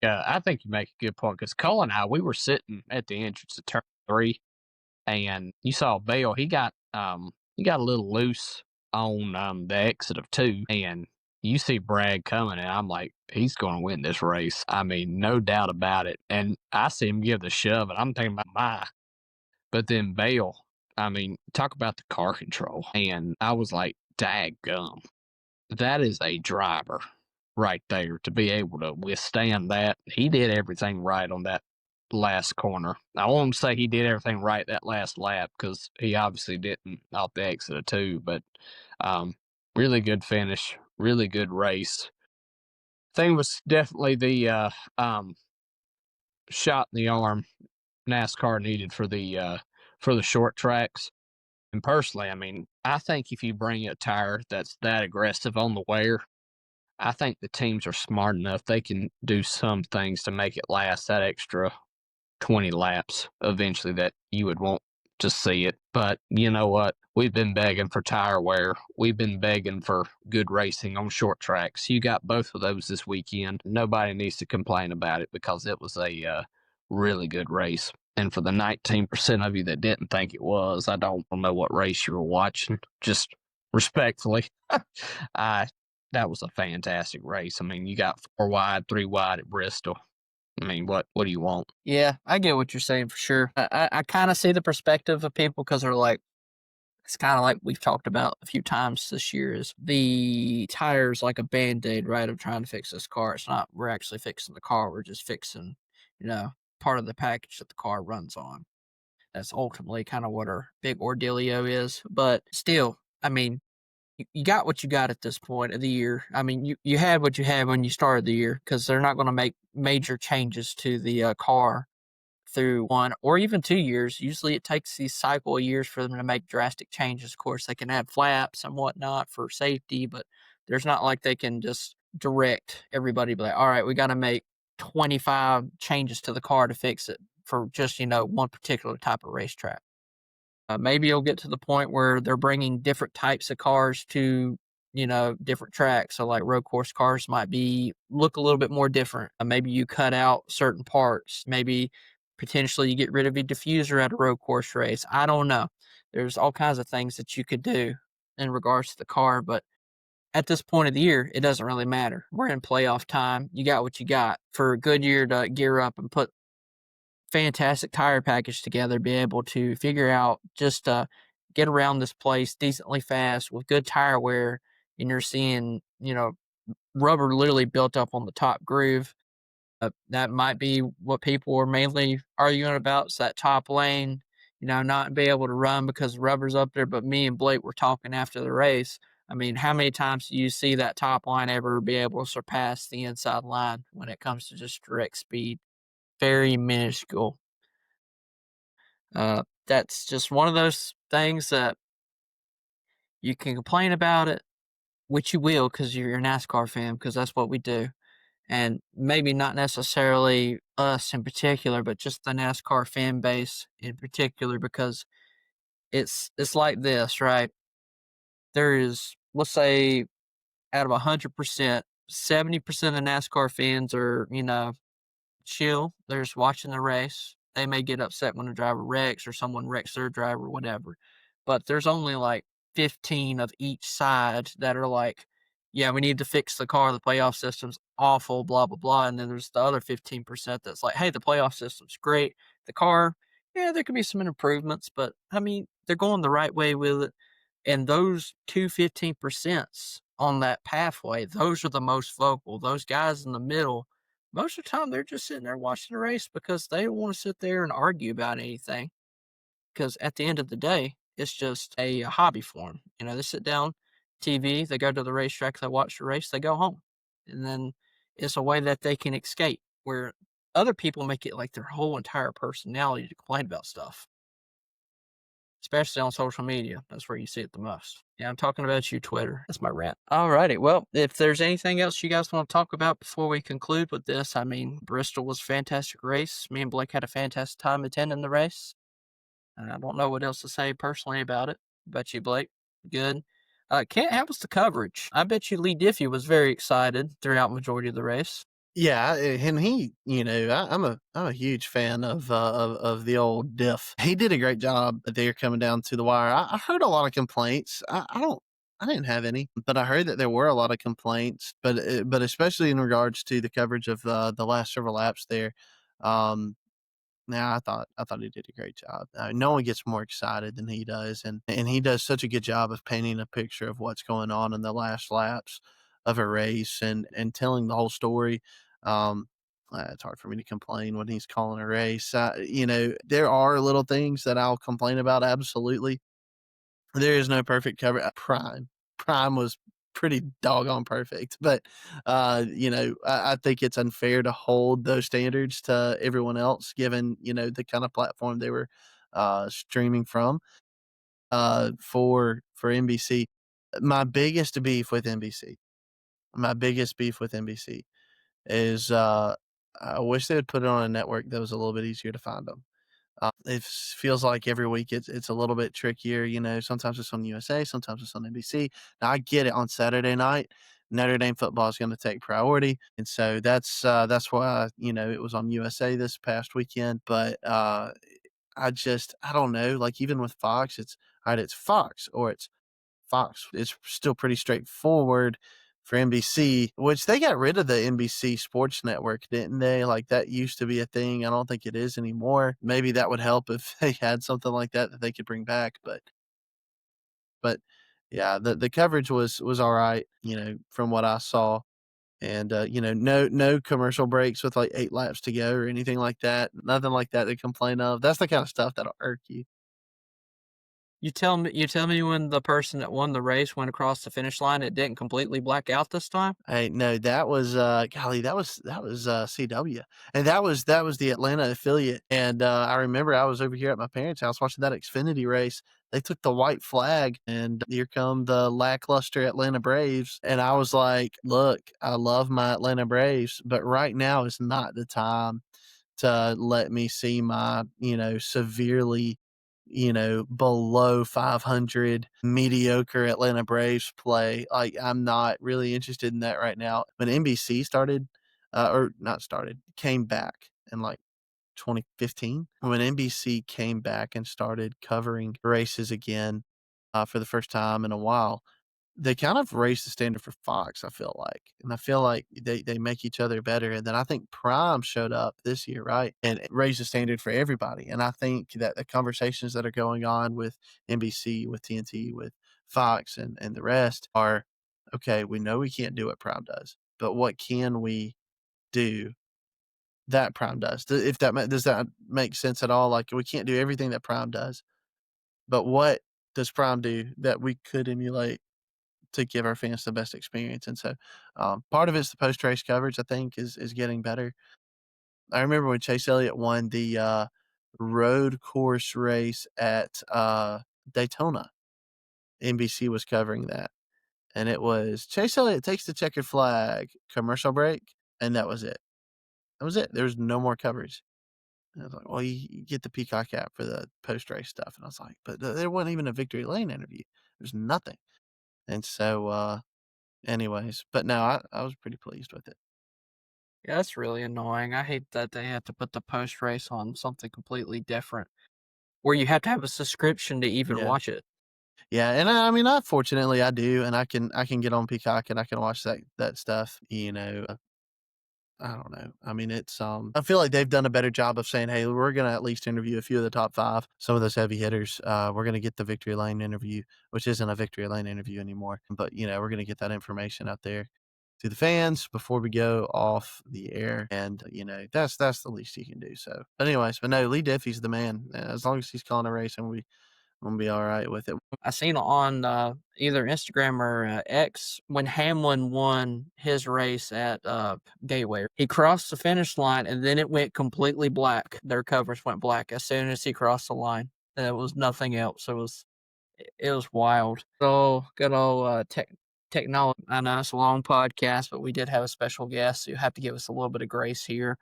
I think you make a good point, because Cole and I, we were sitting at the entrance to turn 3, and you saw Bell. He got a little loose on the exit of 2, and you see Brad coming, and I'm like, he's going to win this race. I mean, no doubt about it. And I see him give the shove, and I'm thinking about but then Bell. I mean, talk about the car control, and I was like, daggum, that is a driver right there to be able to withstand that. He did everything right on that last corner. I won't say he did everything right that last lap, because he obviously didn't off the exit of 2, but really good finish, really good race. Thing was definitely the shot in the arm NASCAR needed for the short tracks. And personally, I mean, I think if you bring a tire that's that aggressive on the wear, I think the teams are smart enough. They can do some things to make it last that extra 20 laps eventually that you would want to see it. But you know what? We've been begging for tire wear. We've been begging for good racing on short tracks. You got both of those this weekend. Nobody needs to complain about it, because it was a really good race. And for the 19% of you that didn't think it was, I don't know what race you were watching. Just respectfully, that was a fantastic race. I mean, you got 4 wide, 3 wide at Bristol. I mean, what do you want? Yeah, I get what you're saying for sure. I kind of see the perspective of people, because they're like, it's kind of like we've talked about a few times this year, is the tire's like a Band-Aid, right, of trying to fix this car. It's not, we're actually fixing the car. We're just fixing, part of the package that the car runs on. That's ultimately kind of what our big ordealio is. But still, I mean, you got what you got at this point of the year. I mean, you had what you had when you started the year, because they're not going to make major changes to the car through 1 or even 2 years. Usually it takes these cycle of years for them to make drastic changes. Of course, they can add flaps and whatnot for safety, but there's not like they can just direct everybody, be like, all right, we got to make 25 changes to the car to fix it for just, one particular type of racetrack. Maybe you'll get to the point where they're bringing different types of cars to, different tracks. So like road course cars might look a little bit more different. Maybe you cut out certain parts. Maybe potentially you get rid of a diffuser at a road course race. I don't know. There's all kinds of things that you could do in regards to the car, but at this point of the year, it doesn't really matter. We're in playoff time. You got what you got. For Goodyear to gear up and put fantastic tire package together, be able to figure out just get around this place decently fast with good tire wear, and you're seeing, rubber literally built up on the top groove. That might be what people are mainly arguing about. It's that top lane, not be able to run because the rubber's up there. But me and Blake were talking after the race. I mean, how many times do you see that top line ever be able to surpass the inside line when it comes to just direct speed? Very minuscule. That's just one of those things that you can complain about it, which you will, because you're a NASCAR fan, because that's what we do. And maybe not necessarily us in particular, but just the NASCAR fan base in particular, because it's like this, right? There is, let's say, out of 100%, 70% of NASCAR fans are, chill. They're just watching the race. They may get upset when a driver wrecks or someone wrecks their driver, whatever. But there's only like 15 of each side that are like, yeah, we need to fix the car. The playoff system's awful, blah, blah, blah. And then there's the other 15% that's like, hey, the playoff system's great. The car, yeah, there could be some improvements, but I mean, they're going the right way with it. And those 15% on that pathway, those are the most vocal. Those guys in the middle, most of the time, they're just sitting there watching the race because they don't want to sit there and argue about anything. Because at the end of the day, it's just a hobby for them. They sit down, TV, they go to the racetrack, they watch the race, they go home. And then it's a way that they can escape, where other people make it like their whole entire personality to complain about stuff, especially on social media. That's where you see it the most. Yeah, I'm talking about you, Twitter. That's my rant. Alrighty. Well, if there's anything else you guys want to talk about before we conclude with this, I mean, Bristol was a fantastic race. Me and Blake had a fantastic time attending the race. And I don't know what else to say personally about it. Bet you, Blake. Good. Kent, how was the coverage? I bet you Lee Diffie was very excited throughout majority of the race. Yeah, and he, I'm a huge fan of the old Diff. He did a great job there coming down to the wire. I heard a lot of complaints. I didn't have any, but I heard that there were a lot of complaints. But especially in regards to the coverage of the last several laps there. Um, Now I thought he did a great job. No one gets more excited than he does, and he does such a good job of painting a picture of what's going on in the last laps of a race and telling the whole story. Um, it's hard for me to complain when he's calling a race. There are little things that I'll complain about. Absolutely, there is no perfect cover. Prime was pretty doggone perfect, but I think it's unfair to hold those standards to everyone else, given the kind of platform they were streaming from. For NBC, my biggest beef with NBC, my biggest beef with NBC is I wish they would put it on a network that was a little bit easier to find them. It feels like every week it's a little bit trickier. Sometimes it's on USA, sometimes it's on NBC. Now I get it. On Saturday night, Notre Dame football is going to take priority, and so that's why it was on USA this past weekend. But I don't know. Like even with Fox, it's all right. It's Fox or it's Fox. It's still pretty straightforward for NBC, which they got rid of the NBC Sports Network, didn't they? Like that used to be a thing. I don't think it is anymore. Maybe that would help if they had something like that they could bring back. But yeah, the coverage was all right, from what I saw. And no commercial breaks with like 8 laps to go or anything like that. Nothing like that to complain of. That's the kind of stuff that'll irk you. You tell me when the person that won the race went across the finish line, it didn't completely black out this time? Hey, no, that was golly, that was CW. And that was the Atlanta affiliate. And I remember I was over here at my parents' house watching that Xfinity race. They took the white flag and here come the lackluster Atlanta Braves. And I was like, look, I love my Atlanta Braves, but right now is not the time to let me see my, severely, below 500 mediocre Atlanta Braves play. Like, I'm not really interested in that right now. When NBC started, or not started, came back in like 2015, when NBC came back and started covering races again for the first time in a while, they kind of raised the standard for Fox, I feel like. And I feel like they make each other better. And then I think Prime showed up this year, right? And it raised the standard for everybody. And I think that the conversations that are going on with NBC, with TNT, with Fox and the rest are, okay, we know we can't do what Prime does, but what can we do that Prime does? If does that make sense at all? Like we can't do everything that Prime does, but what does Prime do that we could emulate to give our fans the best experience? And so part of it's the post race coverage, I think, is getting better. I remember when Chase Elliott won the road course race at Daytona, NBC was covering that. And it was Chase Elliott takes the checkered flag, commercial break, and that was it. That was it. There was no more coverage. And I was like, well, you get the Peacock app for the post race stuff. And I was like, but there wasn't even a Victory Lane interview. There's nothing. And so, anyways, but no, I was pretty pleased with it. Yeah, that's really annoying. I hate that they had to put the post race on something completely different, where you have to have a subscription to even Yeah. watch it. Yeah, and I mean, fortunately I do, and I can get on Peacock and I can watch that stuff. I don't know. I mean, it's I feel like they've done a better job of saying, hey, we're gonna at least interview a few of the top 5, some of those heavy hitters. We're gonna get the Victory Lane interview, which isn't a Victory Lane interview anymore, but we're gonna get that information out there to the fans before we go off the air, and that's the least you can do. So, but anyways, but no, Lee Diffie's the man. As long as he's calling a race, and I'm gonna be all right with it. I seen on either Instagram or X when Hamlin won his race at Gateway. He crossed the finish line and then it went completely black. Their covers went black as soon as he crossed the line. There was nothing else. It was wild. Good old technology. I know it's a long podcast, but we did have a special guest, so you have to give us a little bit of grace here.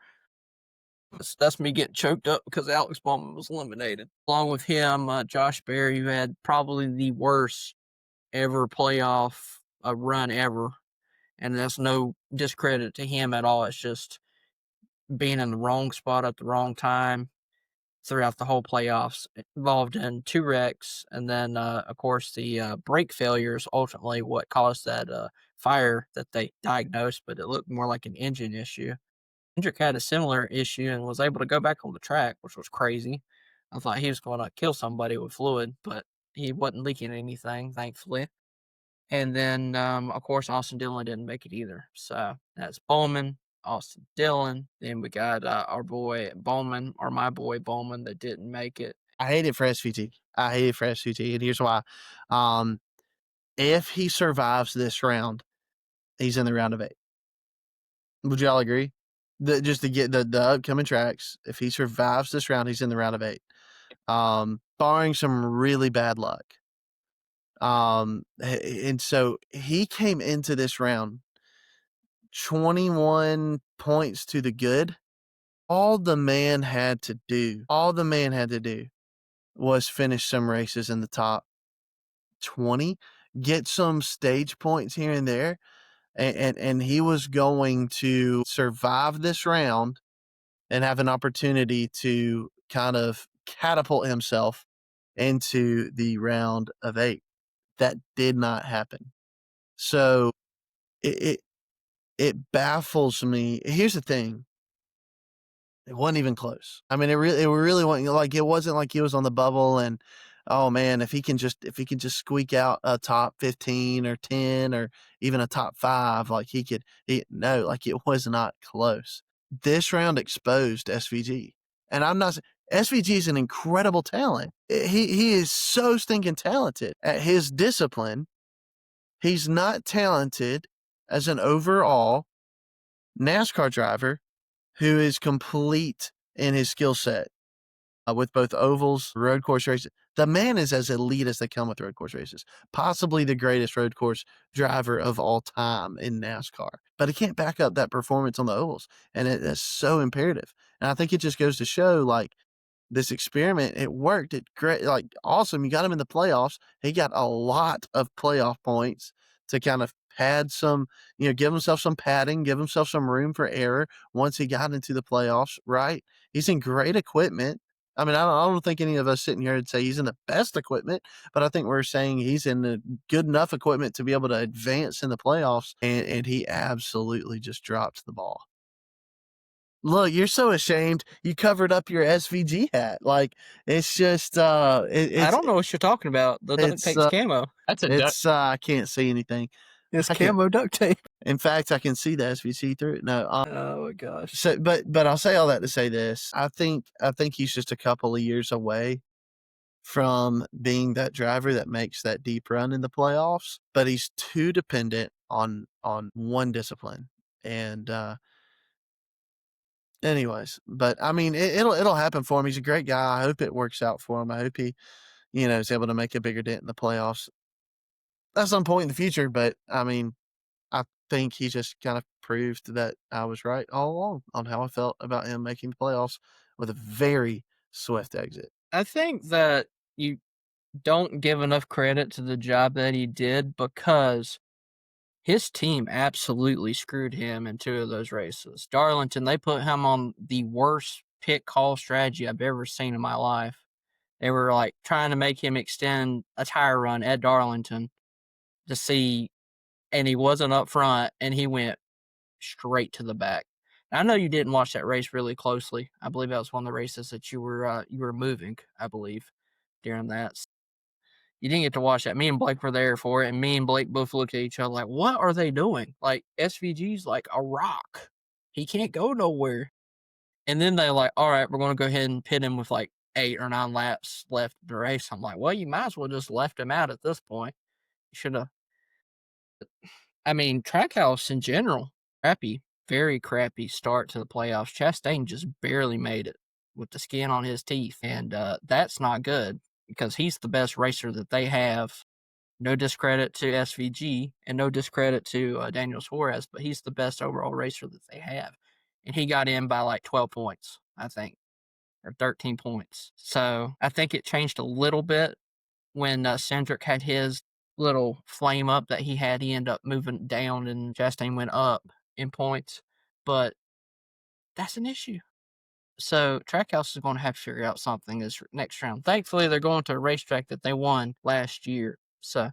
That's me getting choked up because Alex Bowman was eliminated. Along with him, Josh Berry, who had probably the worst ever playoff run ever. And that's no discredit to him at all. It's just being in the wrong spot at the wrong time throughout the whole playoffs. Involved in 2 wrecks. And then, of course, the brake failures ultimately what caused that fire that they diagnosed, but it looked more like an engine issue. Hendrick had a similar issue and was able to go back on the track, which was crazy. I thought he was going to kill somebody with fluid, but he wasn't leaking anything, thankfully. And then, of course, Austin Dillon didn't make it either. So that's Bowman, Austin Dillon. Then we got our boy Bowman, or my boy Bowman, that didn't make it. I hate it for SVT. And here's why. If he survives this round, he's in the round of 8. Would y'all agree? Just to get the upcoming tracks, if he survives this round, he's in the round of 8. Barring some really bad luck. And so he came into this round 21 points to the good. All the man had to do was finish some races in the top 20, get some stage points here and there, and he was going to survive this round and have an opportunity to kind of catapult himself into the round of 8. That did not happen. So it baffles me. Here's the thing. It wasn't even close. I mean, it really wasn't like, it wasn't like he was on the bubble and, oh man, if he can just squeak out a top 15 or 10 or even a top 5, like no, like it was not close. This round exposed SVG. And I'm not, SVG is an incredible talent. He is so stinking talented at his discipline. He's not talented as an overall NASCAR driver who is complete in his skill set with both ovals, road course races. The man is as elite as they come with road course races, possibly the greatest road course driver of all time in NASCAR. But he can't back up that performance on the ovals, and it's so imperative. And I think it just goes to show, like, this experiment, it worked. It great, like awesome. You got him in the playoffs. He got a lot of playoff points to kind of pad some, give himself some padding, give himself some room for error once he got into the playoffs, right? He's in great equipment. I mean, I don't think any of us sitting here would say he's in the best equipment, but I think we're saying he's in the good enough equipment to be able to advance in the playoffs, and he absolutely just dropped the ball. Look, you're so ashamed. You covered up your SVG hat. Like, it's just, I don't know what you're talking about. The duct tape's camo. That's a duck. I can't see anything. It's camo duct tape. In fact, I can see the SVC through it. No. Oh my gosh. So, but I'll say all that to say this. I think he's just a couple of years away from being that driver that makes that deep run in the playoffs, but he's too dependent on one discipline. And, anyways, but I mean, it'll happen for him. He's a great guy. I hope it works out for him. I hope he, is able to make a bigger dent in the playoffs at some point in the future. But I mean, I think he just kind of proved that I was right all along on how I felt about him making the playoffs with a very swift exit. I think that you don't give enough credit to the job that he did because his team absolutely screwed him in 2 of those races. Darlington, they put him on the worst pit call strategy I've ever seen in my life. They were like trying to make him extend a tire run at Darlington to see, and he wasn't up front, and he went straight to the back. I know you didn't watch that race really closely. I believe that was one of the races that you were moving, I believe, during that. You didn't get to watch that. Me and Blake were there for it, and me and Blake both looked at each other like, what are they doing? Like, SVG's like a rock. He can't go nowhere. And then they're like, all right, we're going to go ahead and pit him with like 8 or 9 laps left of the race. I'm like, well, you might as well just left him out at this point. You should have. I mean, Trackhouse in general, crappy, very crappy start to the playoffs. Chastain just barely made it with the skin on his teeth, and that's not good because he's the best racer that they have. No discredit to SVG and no discredit to Daniel Suarez, but he's the best overall racer that they have. And he got in by like 12 points, I think, or 13 points. So I think it changed a little bit when Cindric had his little flame up that he had. He ended up moving down and Chastain went up in points. But that's an issue. So Trackhouse is going to have to figure out something this next round. Thankfully, they're going to a racetrack that they won last year. So,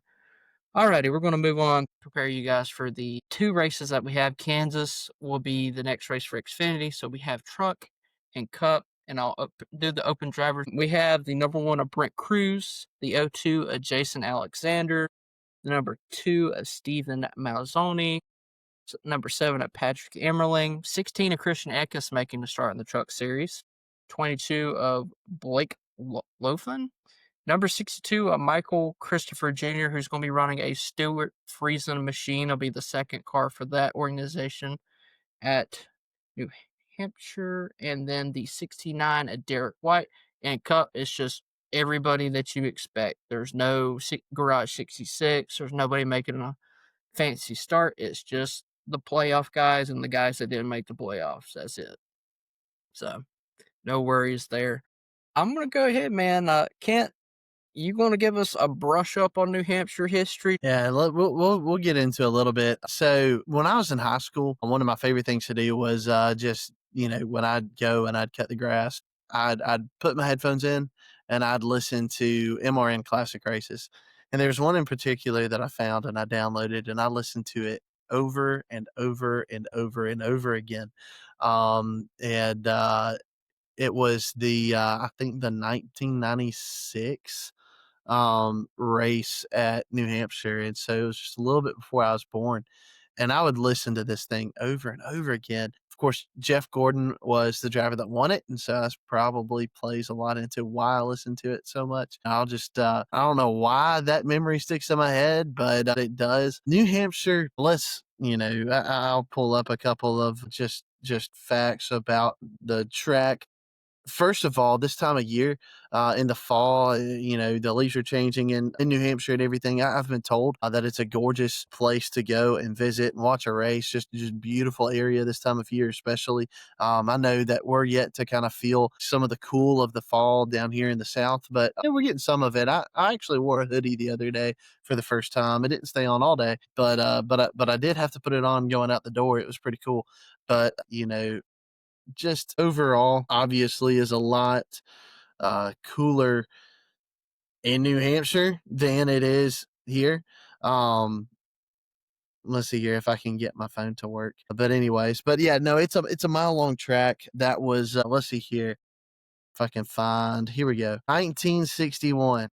alrighty, we're going to move on. Prepare you guys for the 2 races that we have. Kansas will be the next race for Xfinity. So we have Truck and Cup, and I'll do the open drivers. We have the number 1 of Brent Cruz, the 02 of Jason Alexander, the number 2 of Steven Malzoni, number 7 of Patrick Emmerling, 16 of Christian Eckes making the start in the Truck Series, 22 of Blake Lofen, number 62 of Michael Christopher Jr., who's going to be running a Stewart Friesen machine. It'll be the second car for that organization at New Hampshire. And then the 69 of Derek White. And Cup is just everybody that you expect. There's no Garage 66. There's nobody making a fancy start. It's just the playoff guys and the guys that didn't make the playoffs. That's it. So, no worries there. I'm going to go ahead, man. Kent, you going to give us a brush up on New Hampshire history? Yeah, we'll get into a little bit. So when I was in high school, one of my favorite things to do was just, when I'd go and I'd cut the grass, I'd put my headphones in and I'd listen to MRN Classic Races. And there's one in particular that I found and I downloaded and I listened to it over and over and over and over again. It was I think the 1996 race at New Hampshire. And so it was just a little bit before I was born. And I would listen to this thing over and over again. Of course, Jeff Gordon was the driver that won it. And so that probably plays a lot into why I listen to it so much. I'll just, I don't know why that memory sticks in my head, but it does. New Hampshire, I'll pull up a couple of just facts about the track. First of all, this time of year, in the fall, the leaves are changing in New Hampshire and everything. I've been told that it's a gorgeous place to go and visit and watch a race. Just beautiful area this time of year, especially. I know that we're yet to kind of feel some of the cool of the fall down here in the South, but we're getting some of it. I actually wore a hoodie the other day for the first time. It didn't stay on all day, but I did have to put it on going out the door. It was pretty cool. But, just overall, obviously, is a lot cooler in New Hampshire than it is here. Let's see here if I can get my phone to work. But anyways, yeah, no, it's a mile long track. That was let's see here if I can find. Here we go. 1961.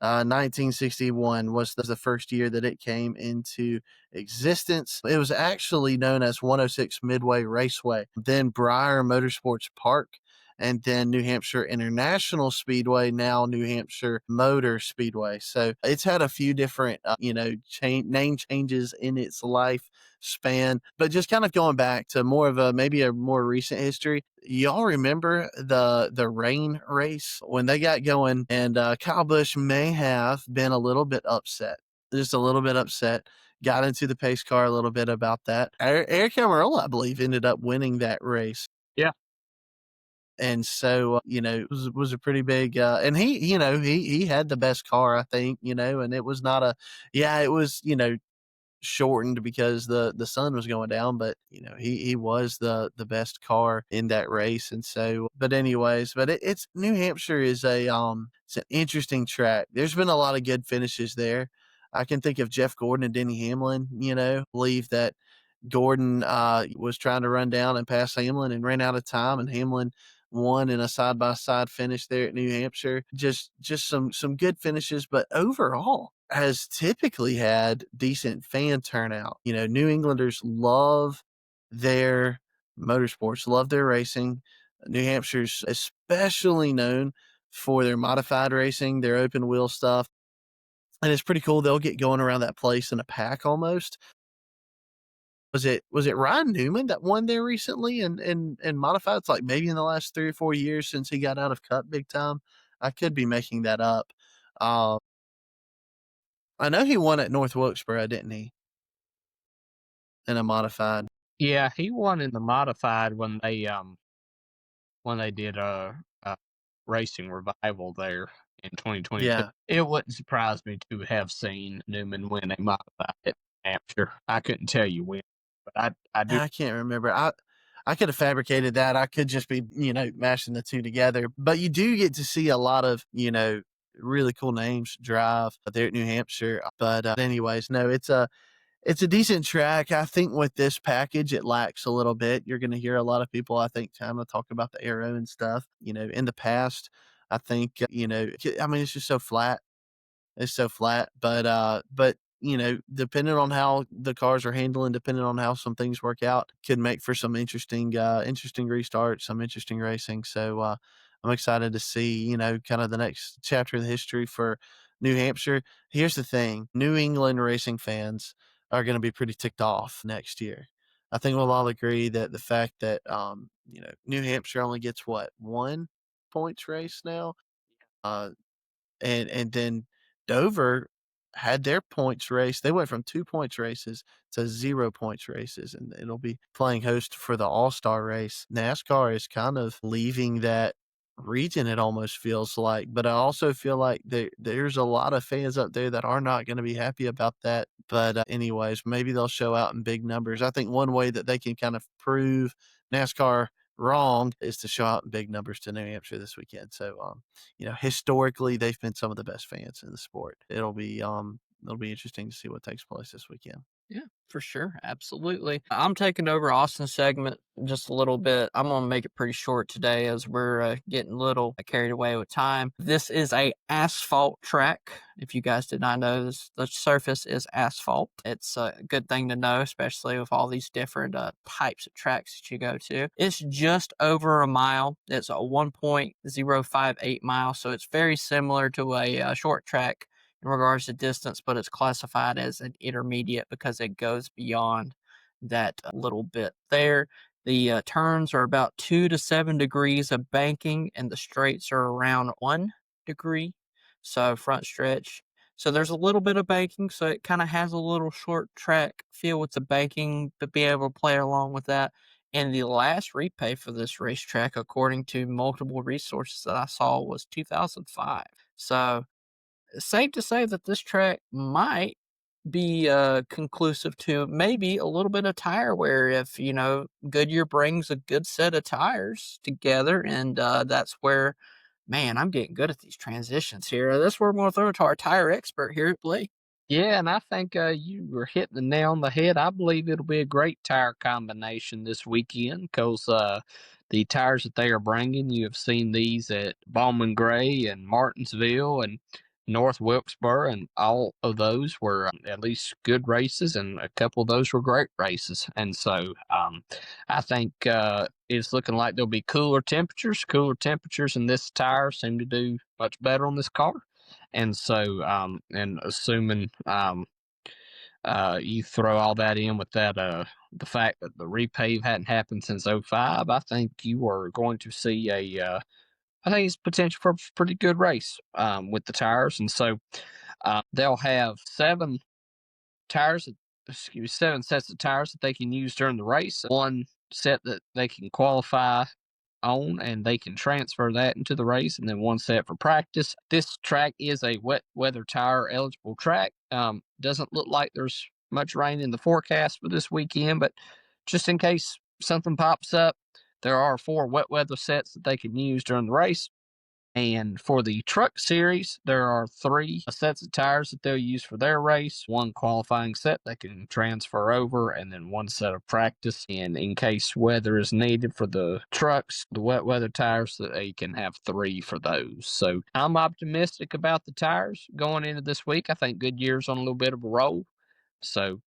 1961 was the first year that it came into existence. It was actually known as 106 Midway Raceway, then Breyer Motorsports Park, and then New Hampshire International Speedway, now New Hampshire Motor Speedway. So it's had a few different, name changes in its life span, but just kind of going back to more of maybe a more recent history. Y'all remember the rain race when they got going, and Kyle Busch may have been a little bit upset, just a little bit upset. Got into the pace car a little bit about that. Aric Almirola, I believe, ended up winning that race. Yeah. And so, it was a pretty big, and he had the best car, I think, and it was not it was, shortened because the sun was going down, but he was the best car in that race. And so, but anyways, it's New Hampshire is it's an interesting track. There's been a lot of good finishes there. I can think of Jeff Gordon and Denny Hamlin. Believe that Gordon was trying to run down and pass Hamlin and ran out of time, and Hamlin won in a side-by-side finish there at New Hampshire. Just some good finishes, but overall has typically had decent fan turnout. New Englanders love their motorsports, love their racing. New Hampshire's especially known for their modified racing, their open wheel stuff. And it's pretty cool. They'll get going around that place in a pack almost. Was it Ryan Newman that won there recently and modified? It's like maybe in the last 3 or 4 years since he got out of Cup big time. I could be making that up. I know he won at North Wilkesboro, didn't he? In a modified. Yeah, he won in the modified when they did a racing revival there in 2022. Yeah. It wouldn't surprise me to have seen Newman win a modified at Hampshire. I couldn't tell you when, but I do. I can't remember. I could have fabricated that. I could just be, mashing the two together. But you do get to see a lot of, really cool names drive there at New Hampshire. But anyways, no, it's a decent track. I think with this package, it lacks a little bit. You're going to hear a lot of people, I think, kind of talk about the aero and stuff. In the past, I think, I mean, it's just so flat. It's so flat, but depending on how the cars are handling, depending on how some things work out, could make for some interesting restarts, some interesting racing. So I'm excited to see, kind of the next chapter of the history for New Hampshire. Here's the thing: New England racing fans are going to be pretty ticked off next year. I think we'll all agree that the fact that New Hampshire only gets one points race now. And then Dover had their points race. They went from 2 points races to 0 points races, and it'll be playing host for the All-Star race. NASCAR is kind of leaving that region, it almost feels like. But I also feel like there's a lot of fans up there that are not going to be happy about that. But anyways, maybe they'll show out in big numbers. I think one way that they can kind of prove NASCAR wrong is to show out in big numbers to New Hampshire this weekend. So, historically, they've been some of the best fans in the sport. It'll be interesting to see what takes place this weekend. Yeah, for sure. Absolutely. I'm taking over Austin's segment just a little bit. I'm going to make it pretty short today as we're getting a little carried away with time. This is a asphalt track. If you guys did not know this, the surface is asphalt. It's a good thing to know, especially with all these different types of tracks that you go to. It's just over a mile. It's a 1.058 miles, so it's very similar to a short track in regards to distance, but it's classified as an intermediate because it goes beyond that a little bit there. The turns are about 2 to 7 degrees of banking, and the straights are around 1 degree. So front stretch. So there's a little bit of banking, so it kind of has a little short track feel with the banking, but be able to play along with that. And the last repay for this racetrack, according to multiple resources that I saw, was 2005. So safe to say that this track might be conclusive to maybe a little bit of tire wear if Goodyear brings a good set of tires together, and that's where, man, I'm getting good at these transitions here. That's where we're going to throw it to our tire expert here at Blake. Yeah, and I think you were hitting the nail on the head. I believe it'll be a great tire combination this weekend because the tires that they are bringing, you have seen these at Bowman Gray and Martinsville and North Wilkesboro, and all of those were at least good races, and a couple of those were great races. And so I think it's looking like there'll be cooler temperatures. Cooler temperatures, and this tire seem to do much better on this car. And so, and assuming you throw all that in with that, the fact that the repave hadn't happened since 05, I think you are going to see I think it's potential for a pretty good race with the tires. And so they'll have 7 sets of tires that they can use during the race. One set that they can qualify on, and they can transfer that into the race, and then one set for practice. This track is a wet weather tire eligible track. Doesn't look like there's much rain in the forecast for this weekend, but just in case something pops up, there are 4 wet weather sets that they can use during the race. And for the truck series, there are 3 sets of tires that they'll use for their race. 1 qualifying set they can transfer over, and then 1 set of practice. And in case weather is needed for the trucks, the wet weather tires, that they can have 3 for those. So I'm optimistic about the tires going into this week. I think Goodyear's on a little bit of a roll. So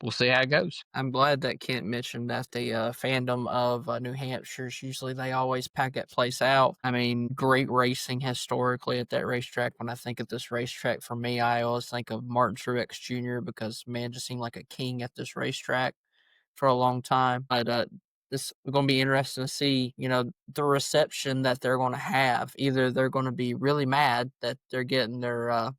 we'll see how it goes. I'm glad that Kent mentioned that the fandom of New Hampshire's usually they always pack that place out. I mean, great racing historically at that racetrack. When I think of this racetrack, for me, I always think of Martin Truex Jr. because man just seemed like a king at this racetrack for a long time. But this is going to be interesting to see, the reception that they're going to have. Either they're going to be really mad that they're getting their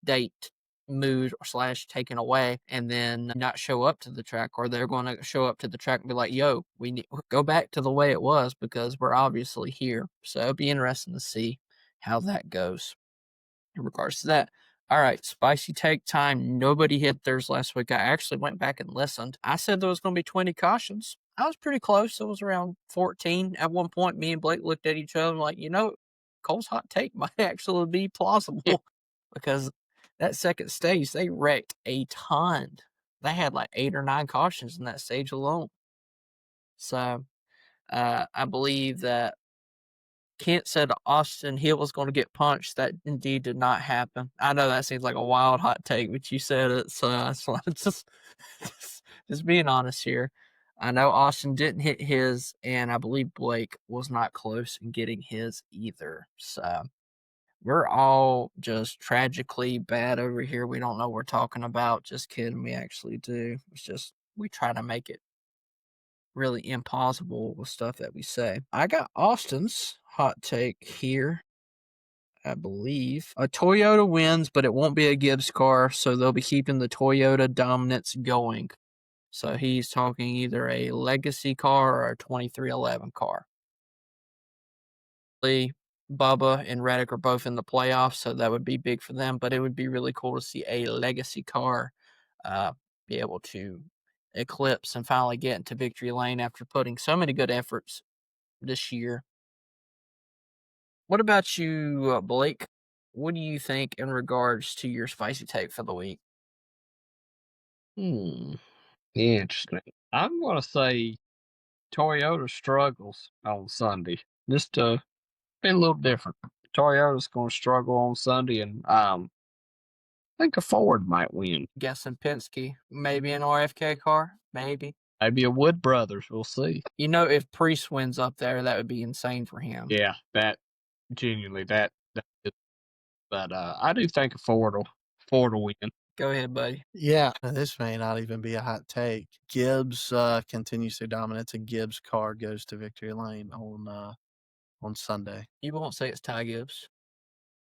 date moved or / taken away and then not show up to the track, or they're going to show up to the track and be like, yo, we need go back to the way it was because we're obviously here. So it'll be interesting to see how that goes in regards to that. All right, spicy take time. Nobody hit theirs last week. I actually went back and listened. I said there was going to be 20 cautions. I was pretty close. It was around 14. At one point, me and Blake looked at each other like, Cole's hot take might actually be plausible because that second stage, they wrecked a ton. They had like 8 or 9 cautions in that stage alone. So I believe that Kent said Austin Hill was going to get punched. That indeed did not happen. I know that seems like a wild hot take, but you said it, so that's why just being honest here. I know Austin didn't hit his, and I believe Blake was not close in getting his either. So we're all just tragically bad over here. We don't know what we're talking about. Just kidding. We actually do. It's just we try to make it really impossible with stuff that we say. I got Austin's hot take here. I believe a Toyota wins, but it won't be a Gibbs car, so they'll be keeping the Toyota dominance going. So he's talking either a legacy car or a 2311 car. Bubba and Reddick are both in the playoffs, so that would be big for them, but it would be really cool to see a legacy car be able to eclipse and finally get into victory lane after putting so many good efforts this year. What about you, Blake? What do you think in regards to your spicy take for the week? Interesting. I'm going to say Toyota struggles on Sunday. Just to be a little different. Toyota's going to struggle on Sunday, and I think a Ford might win. Guessing Penske, maybe an RFK car, maybe. Maybe a Wood Brothers. We'll see. If Priest wins up there, that would be insane for him. Yeah, that genuinely that is, but I do think a Ford will win. Go ahead, buddy. Yeah, this may not even be a hot take. Gibbs continues their dominance. A Gibbs car goes to victory lane on Sunday. You won't say it's Ty Gibbs.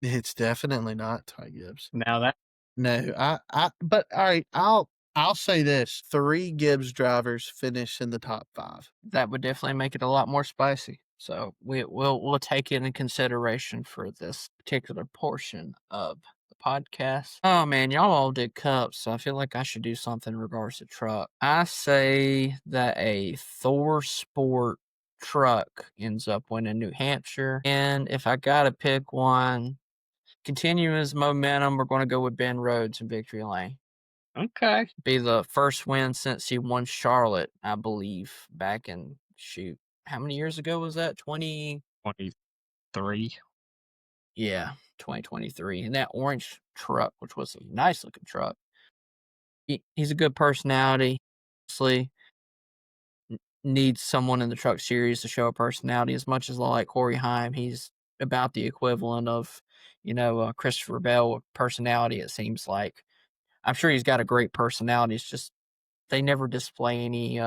It's definitely not Ty Gibbs. Now that No, but all right, I'll say this: 3 Gibbs drivers finish in the top 5. That would definitely make it a lot more spicy. So we'll take it in consideration for this particular portion of the podcast. Oh man, y'all all did cups, so I feel like I should do something in regards to truck. I say that a Thor Sport truck ends up winning New Hampshire, and if I gotta pick one, continuing his momentum, we're going to go with Ben Rhodes in victory lane. okay. Be the first win since he won Charlotte, I believe, back in how many years ago was that? 23. Yeah, 2023. And that orange truck, which was a nice looking truck. He's a good personality. Obviously, needs someone in the truck series to show a personality. As much as I like Corey Heim, he's about the equivalent of, Christopher Bell with personality, it seems like. I'm sure he's got a great personality. It's just they never display any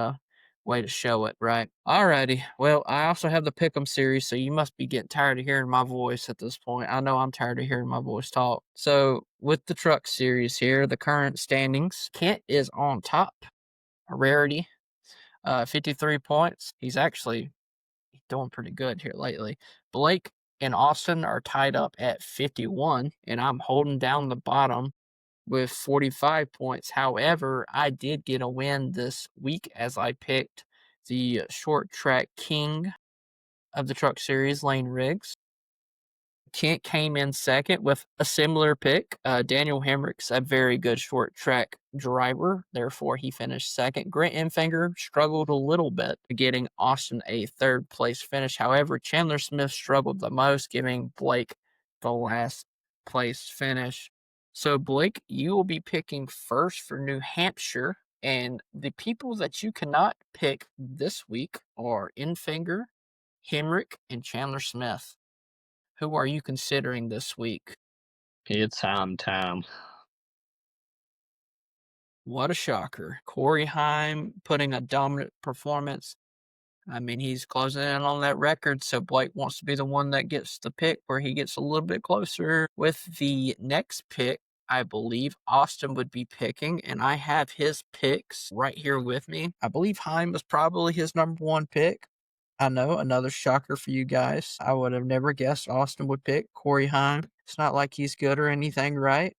way to show it, right? Alrighty. Well, I also have the Pick'em series, so you must be getting tired of hearing my voice at this point. I know I'm tired of hearing my voice talk. So with the truck series here, the current standings, Kent is on top. A rarity. 53 points. He's doing pretty good here lately. Blake and Austin are tied up at 51, and I'm holding down the bottom with 45 points. However, I did get a win this week as I picked the short track king of the truck series, Layne Riggs. Kent came in second with a similar pick. Daniel Hemrick's a very good short track driver. Therefore, he finished second. Grant Enfinger struggled a little bit, getting Austin a third place finish. However, Chandler Smith struggled the most, giving Blake the last place finish. So, Blake, you will be picking first for New Hampshire, And the people that you cannot pick this week are Infinger, Hemrick, and Chandler Smith. Who are you considering this week? It's time. What a shocker. Corey Heim putting a dominant performance. I mean, he's closing in on that record, so Blake wants to be the one that gets the pick where he gets a little bit closer. With the next pick, I believe Austin would be picking, and I have his picks right here with me. I believe Heim was probably his number one pick. I know, another shocker for you guys. I would have never guessed Austin would pick Corey Heim. It's not like he's good or anything, right?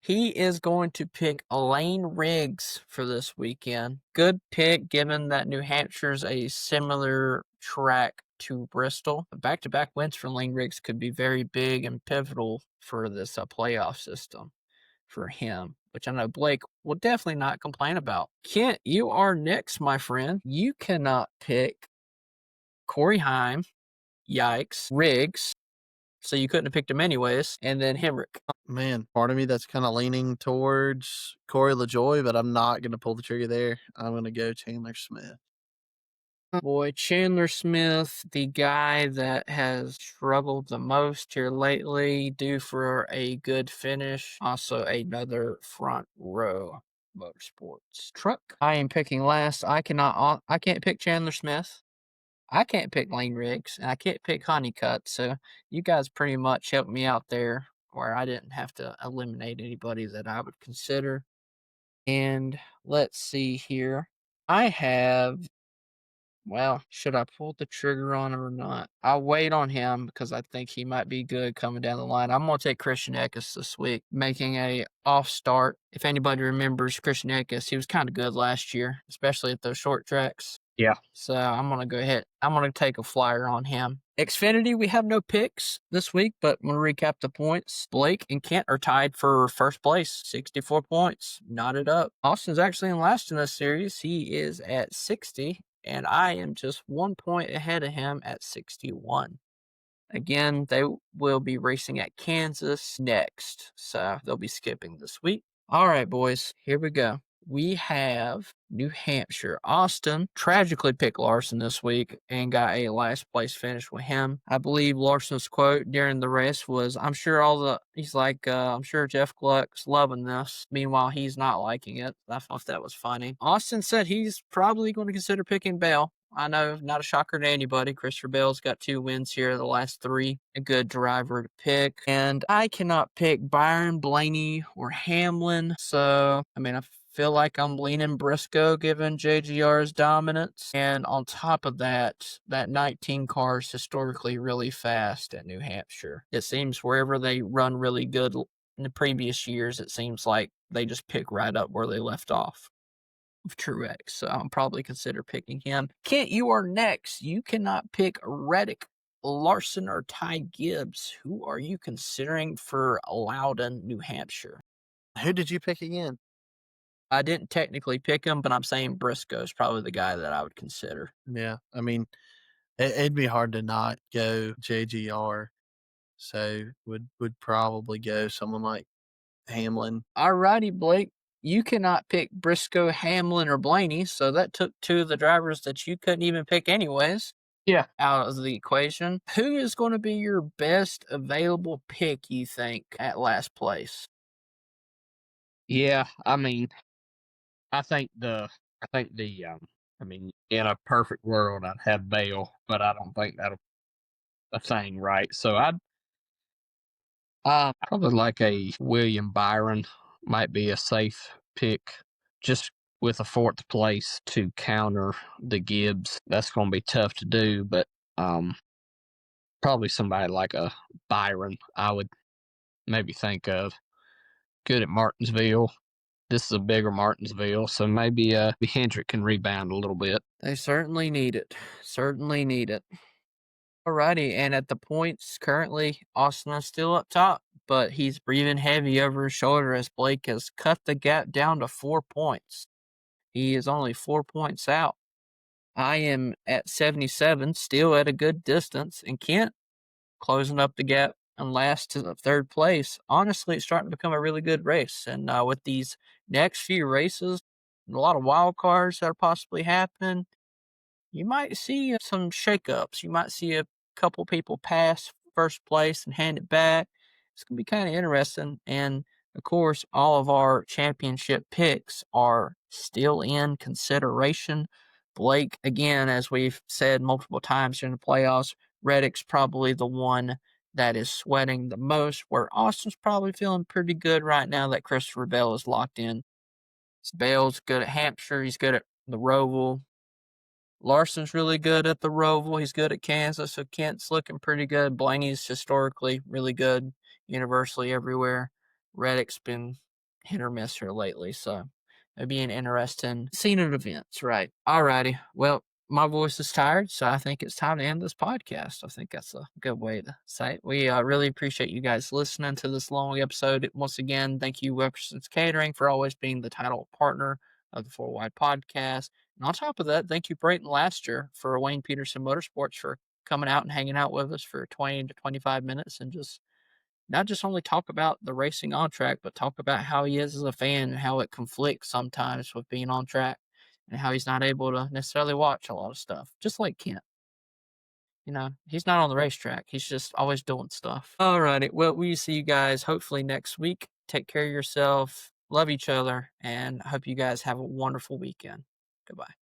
He is going to pick Layne Riggs for this weekend. Good pick, given that New Hampshire's a similar track to Bristol. Back-to-back wins for Layne Riggs could be very big and pivotal for this playoff system for him, which I know Blake will definitely not complain about. Kent, you are next, my friend. You cannot pick Corey Heim, yikes, Riggs, so you couldn't have picked him anyways, and then Hemrick. Man, part of me that's kind of leaning towards Corey LaJoie, but I'm not going to pull the trigger there. I'm going to go Chandler Smith. Boy, Chandler Smith, the guy that has struggled the most here lately, due for a good finish. Also, another front row motorsports truck. I am picking last. I can't pick Chandler Smith. I can't pick Layne Riggs, and I can't pick Honeycutt. So you guys pretty much helped me out there, where I didn't have to eliminate anybody that I would consider. And let's see here. I have. Well, should I pull the trigger on him or not? I'll wait on him because I think he might be good coming down the line. I'm going to take Christian Eckes this week, making a off start. If anybody remembers Christian Eckes, he was kind of good last year, especially at those short tracks. Yeah. So I'm going to go ahead. I'm going to take a flyer on him. Xfinity, we have no picks this week, but I'm going to recap the points. Blake and Kent are tied for first place, 64 points, knotted up. Austin's actually in last in this series. He is at 60, and I am just 1 point ahead of him at 61. Again, they will be racing at Kansas next, so they'll be skipping this week. All right, boys, here we go. We have New Hampshire. Austin tragically picked Larson this week and got a last place finish with him. I believe Larson's quote during the race was, I'm sure Jeff Gluck's loving this. Meanwhile, he's not liking it. I thought that was funny. Austin said he's probably going to consider picking Bell. I know, not a shocker to anybody. Christopher Bell's got 2 wins here, the last 3. A good driver to pick. And I cannot pick Ryan Blaney or Hamlin. So, I feel like I'm leaning Briscoe given JGR's dominance. And on top of that 19 car is historically really fast at New Hampshire. It seems wherever they run really good in the previous years, it seems like they just pick right up where they left off. Of Truex, so I'll probably consider picking him. Kent, you are next. You cannot pick Reddick, Larson, or Ty Gibbs. Who are you considering for Loudon, New Hampshire? Who did you pick again? I didn't technically pick him, but I'm saying Briscoe is probably the guy that I would consider. Yeah, it'd be hard to not go JGR, so would probably go someone like Hamlin. Alrighty, Blake. You cannot pick Briscoe, Hamlin, or Blaney, so that took 2 of the drivers that you couldn't even pick anyways. Yeah. Out of the equation. Who is going to be your best available pick, you think, at last place? Yeah, I think in a perfect world, I'd have Bale, but I don't think that'll be a thing, right? So I'd probably like a William Byron might be a safe pick, just with a 4th place to counter the Gibbs. That's going to be tough to do, but probably somebody like a Byron I would maybe think of. Good at Martinsville. This is a bigger Martinsville, so maybe Hendrick can rebound a little bit. They certainly need it. Alrighty, and at the points currently, Austin is still up top, but he's breathing heavy over his shoulder as Blake has cut the gap down to 4 points. He is only 4 points out. I am at 77, still at a good distance, and Kent closing up the gap and last to the third place, honestly, it's starting to become a really good race. And with these next few races, and a lot of wild cards that are possibly happening, you might see some shakeups. You might see a couple people pass first place and hand it back. It's going to be kind of interesting. And of course, all of our championship picks are still in consideration. Blake, again, as we've said multiple times during the playoffs, Reddick's probably the one that is sweating the most, where Austin's probably feeling pretty good right now that Christopher Bell is locked in. Bell's good at Hampshire. He's good at the Roval. Larson's really good at the Roval. He's good at Kansas, so Kent's looking pretty good. Blaney's historically really good, universally everywhere. Reddick's been hit or miss here lately, so it'd be an interesting scene of events, right? Alrighty. Well, my voice is tired, so I think it's time to end this podcast. I think that's a good way to say it. We really appreciate you guys listening to this long episode. Once again, thank you, Wilkerson's Catering, for always being the title partner of the Four Wide Podcast. And on top of that, thank you, Brayton, last year for Wayne Peterson Motorsports for coming out and hanging out with us for 20 to 25 minutes and just not just only talk about the racing on track, but talk about how he is as a fan and how it conflicts sometimes with being on track and how he's not able to necessarily watch a lot of stuff, just like Kent. You know, he's not on the racetrack. He's just always doing stuff. Alrighty. Well, we see you guys hopefully next week. Take care of yourself. Love each other. And I hope you guys have a wonderful weekend. Goodbye.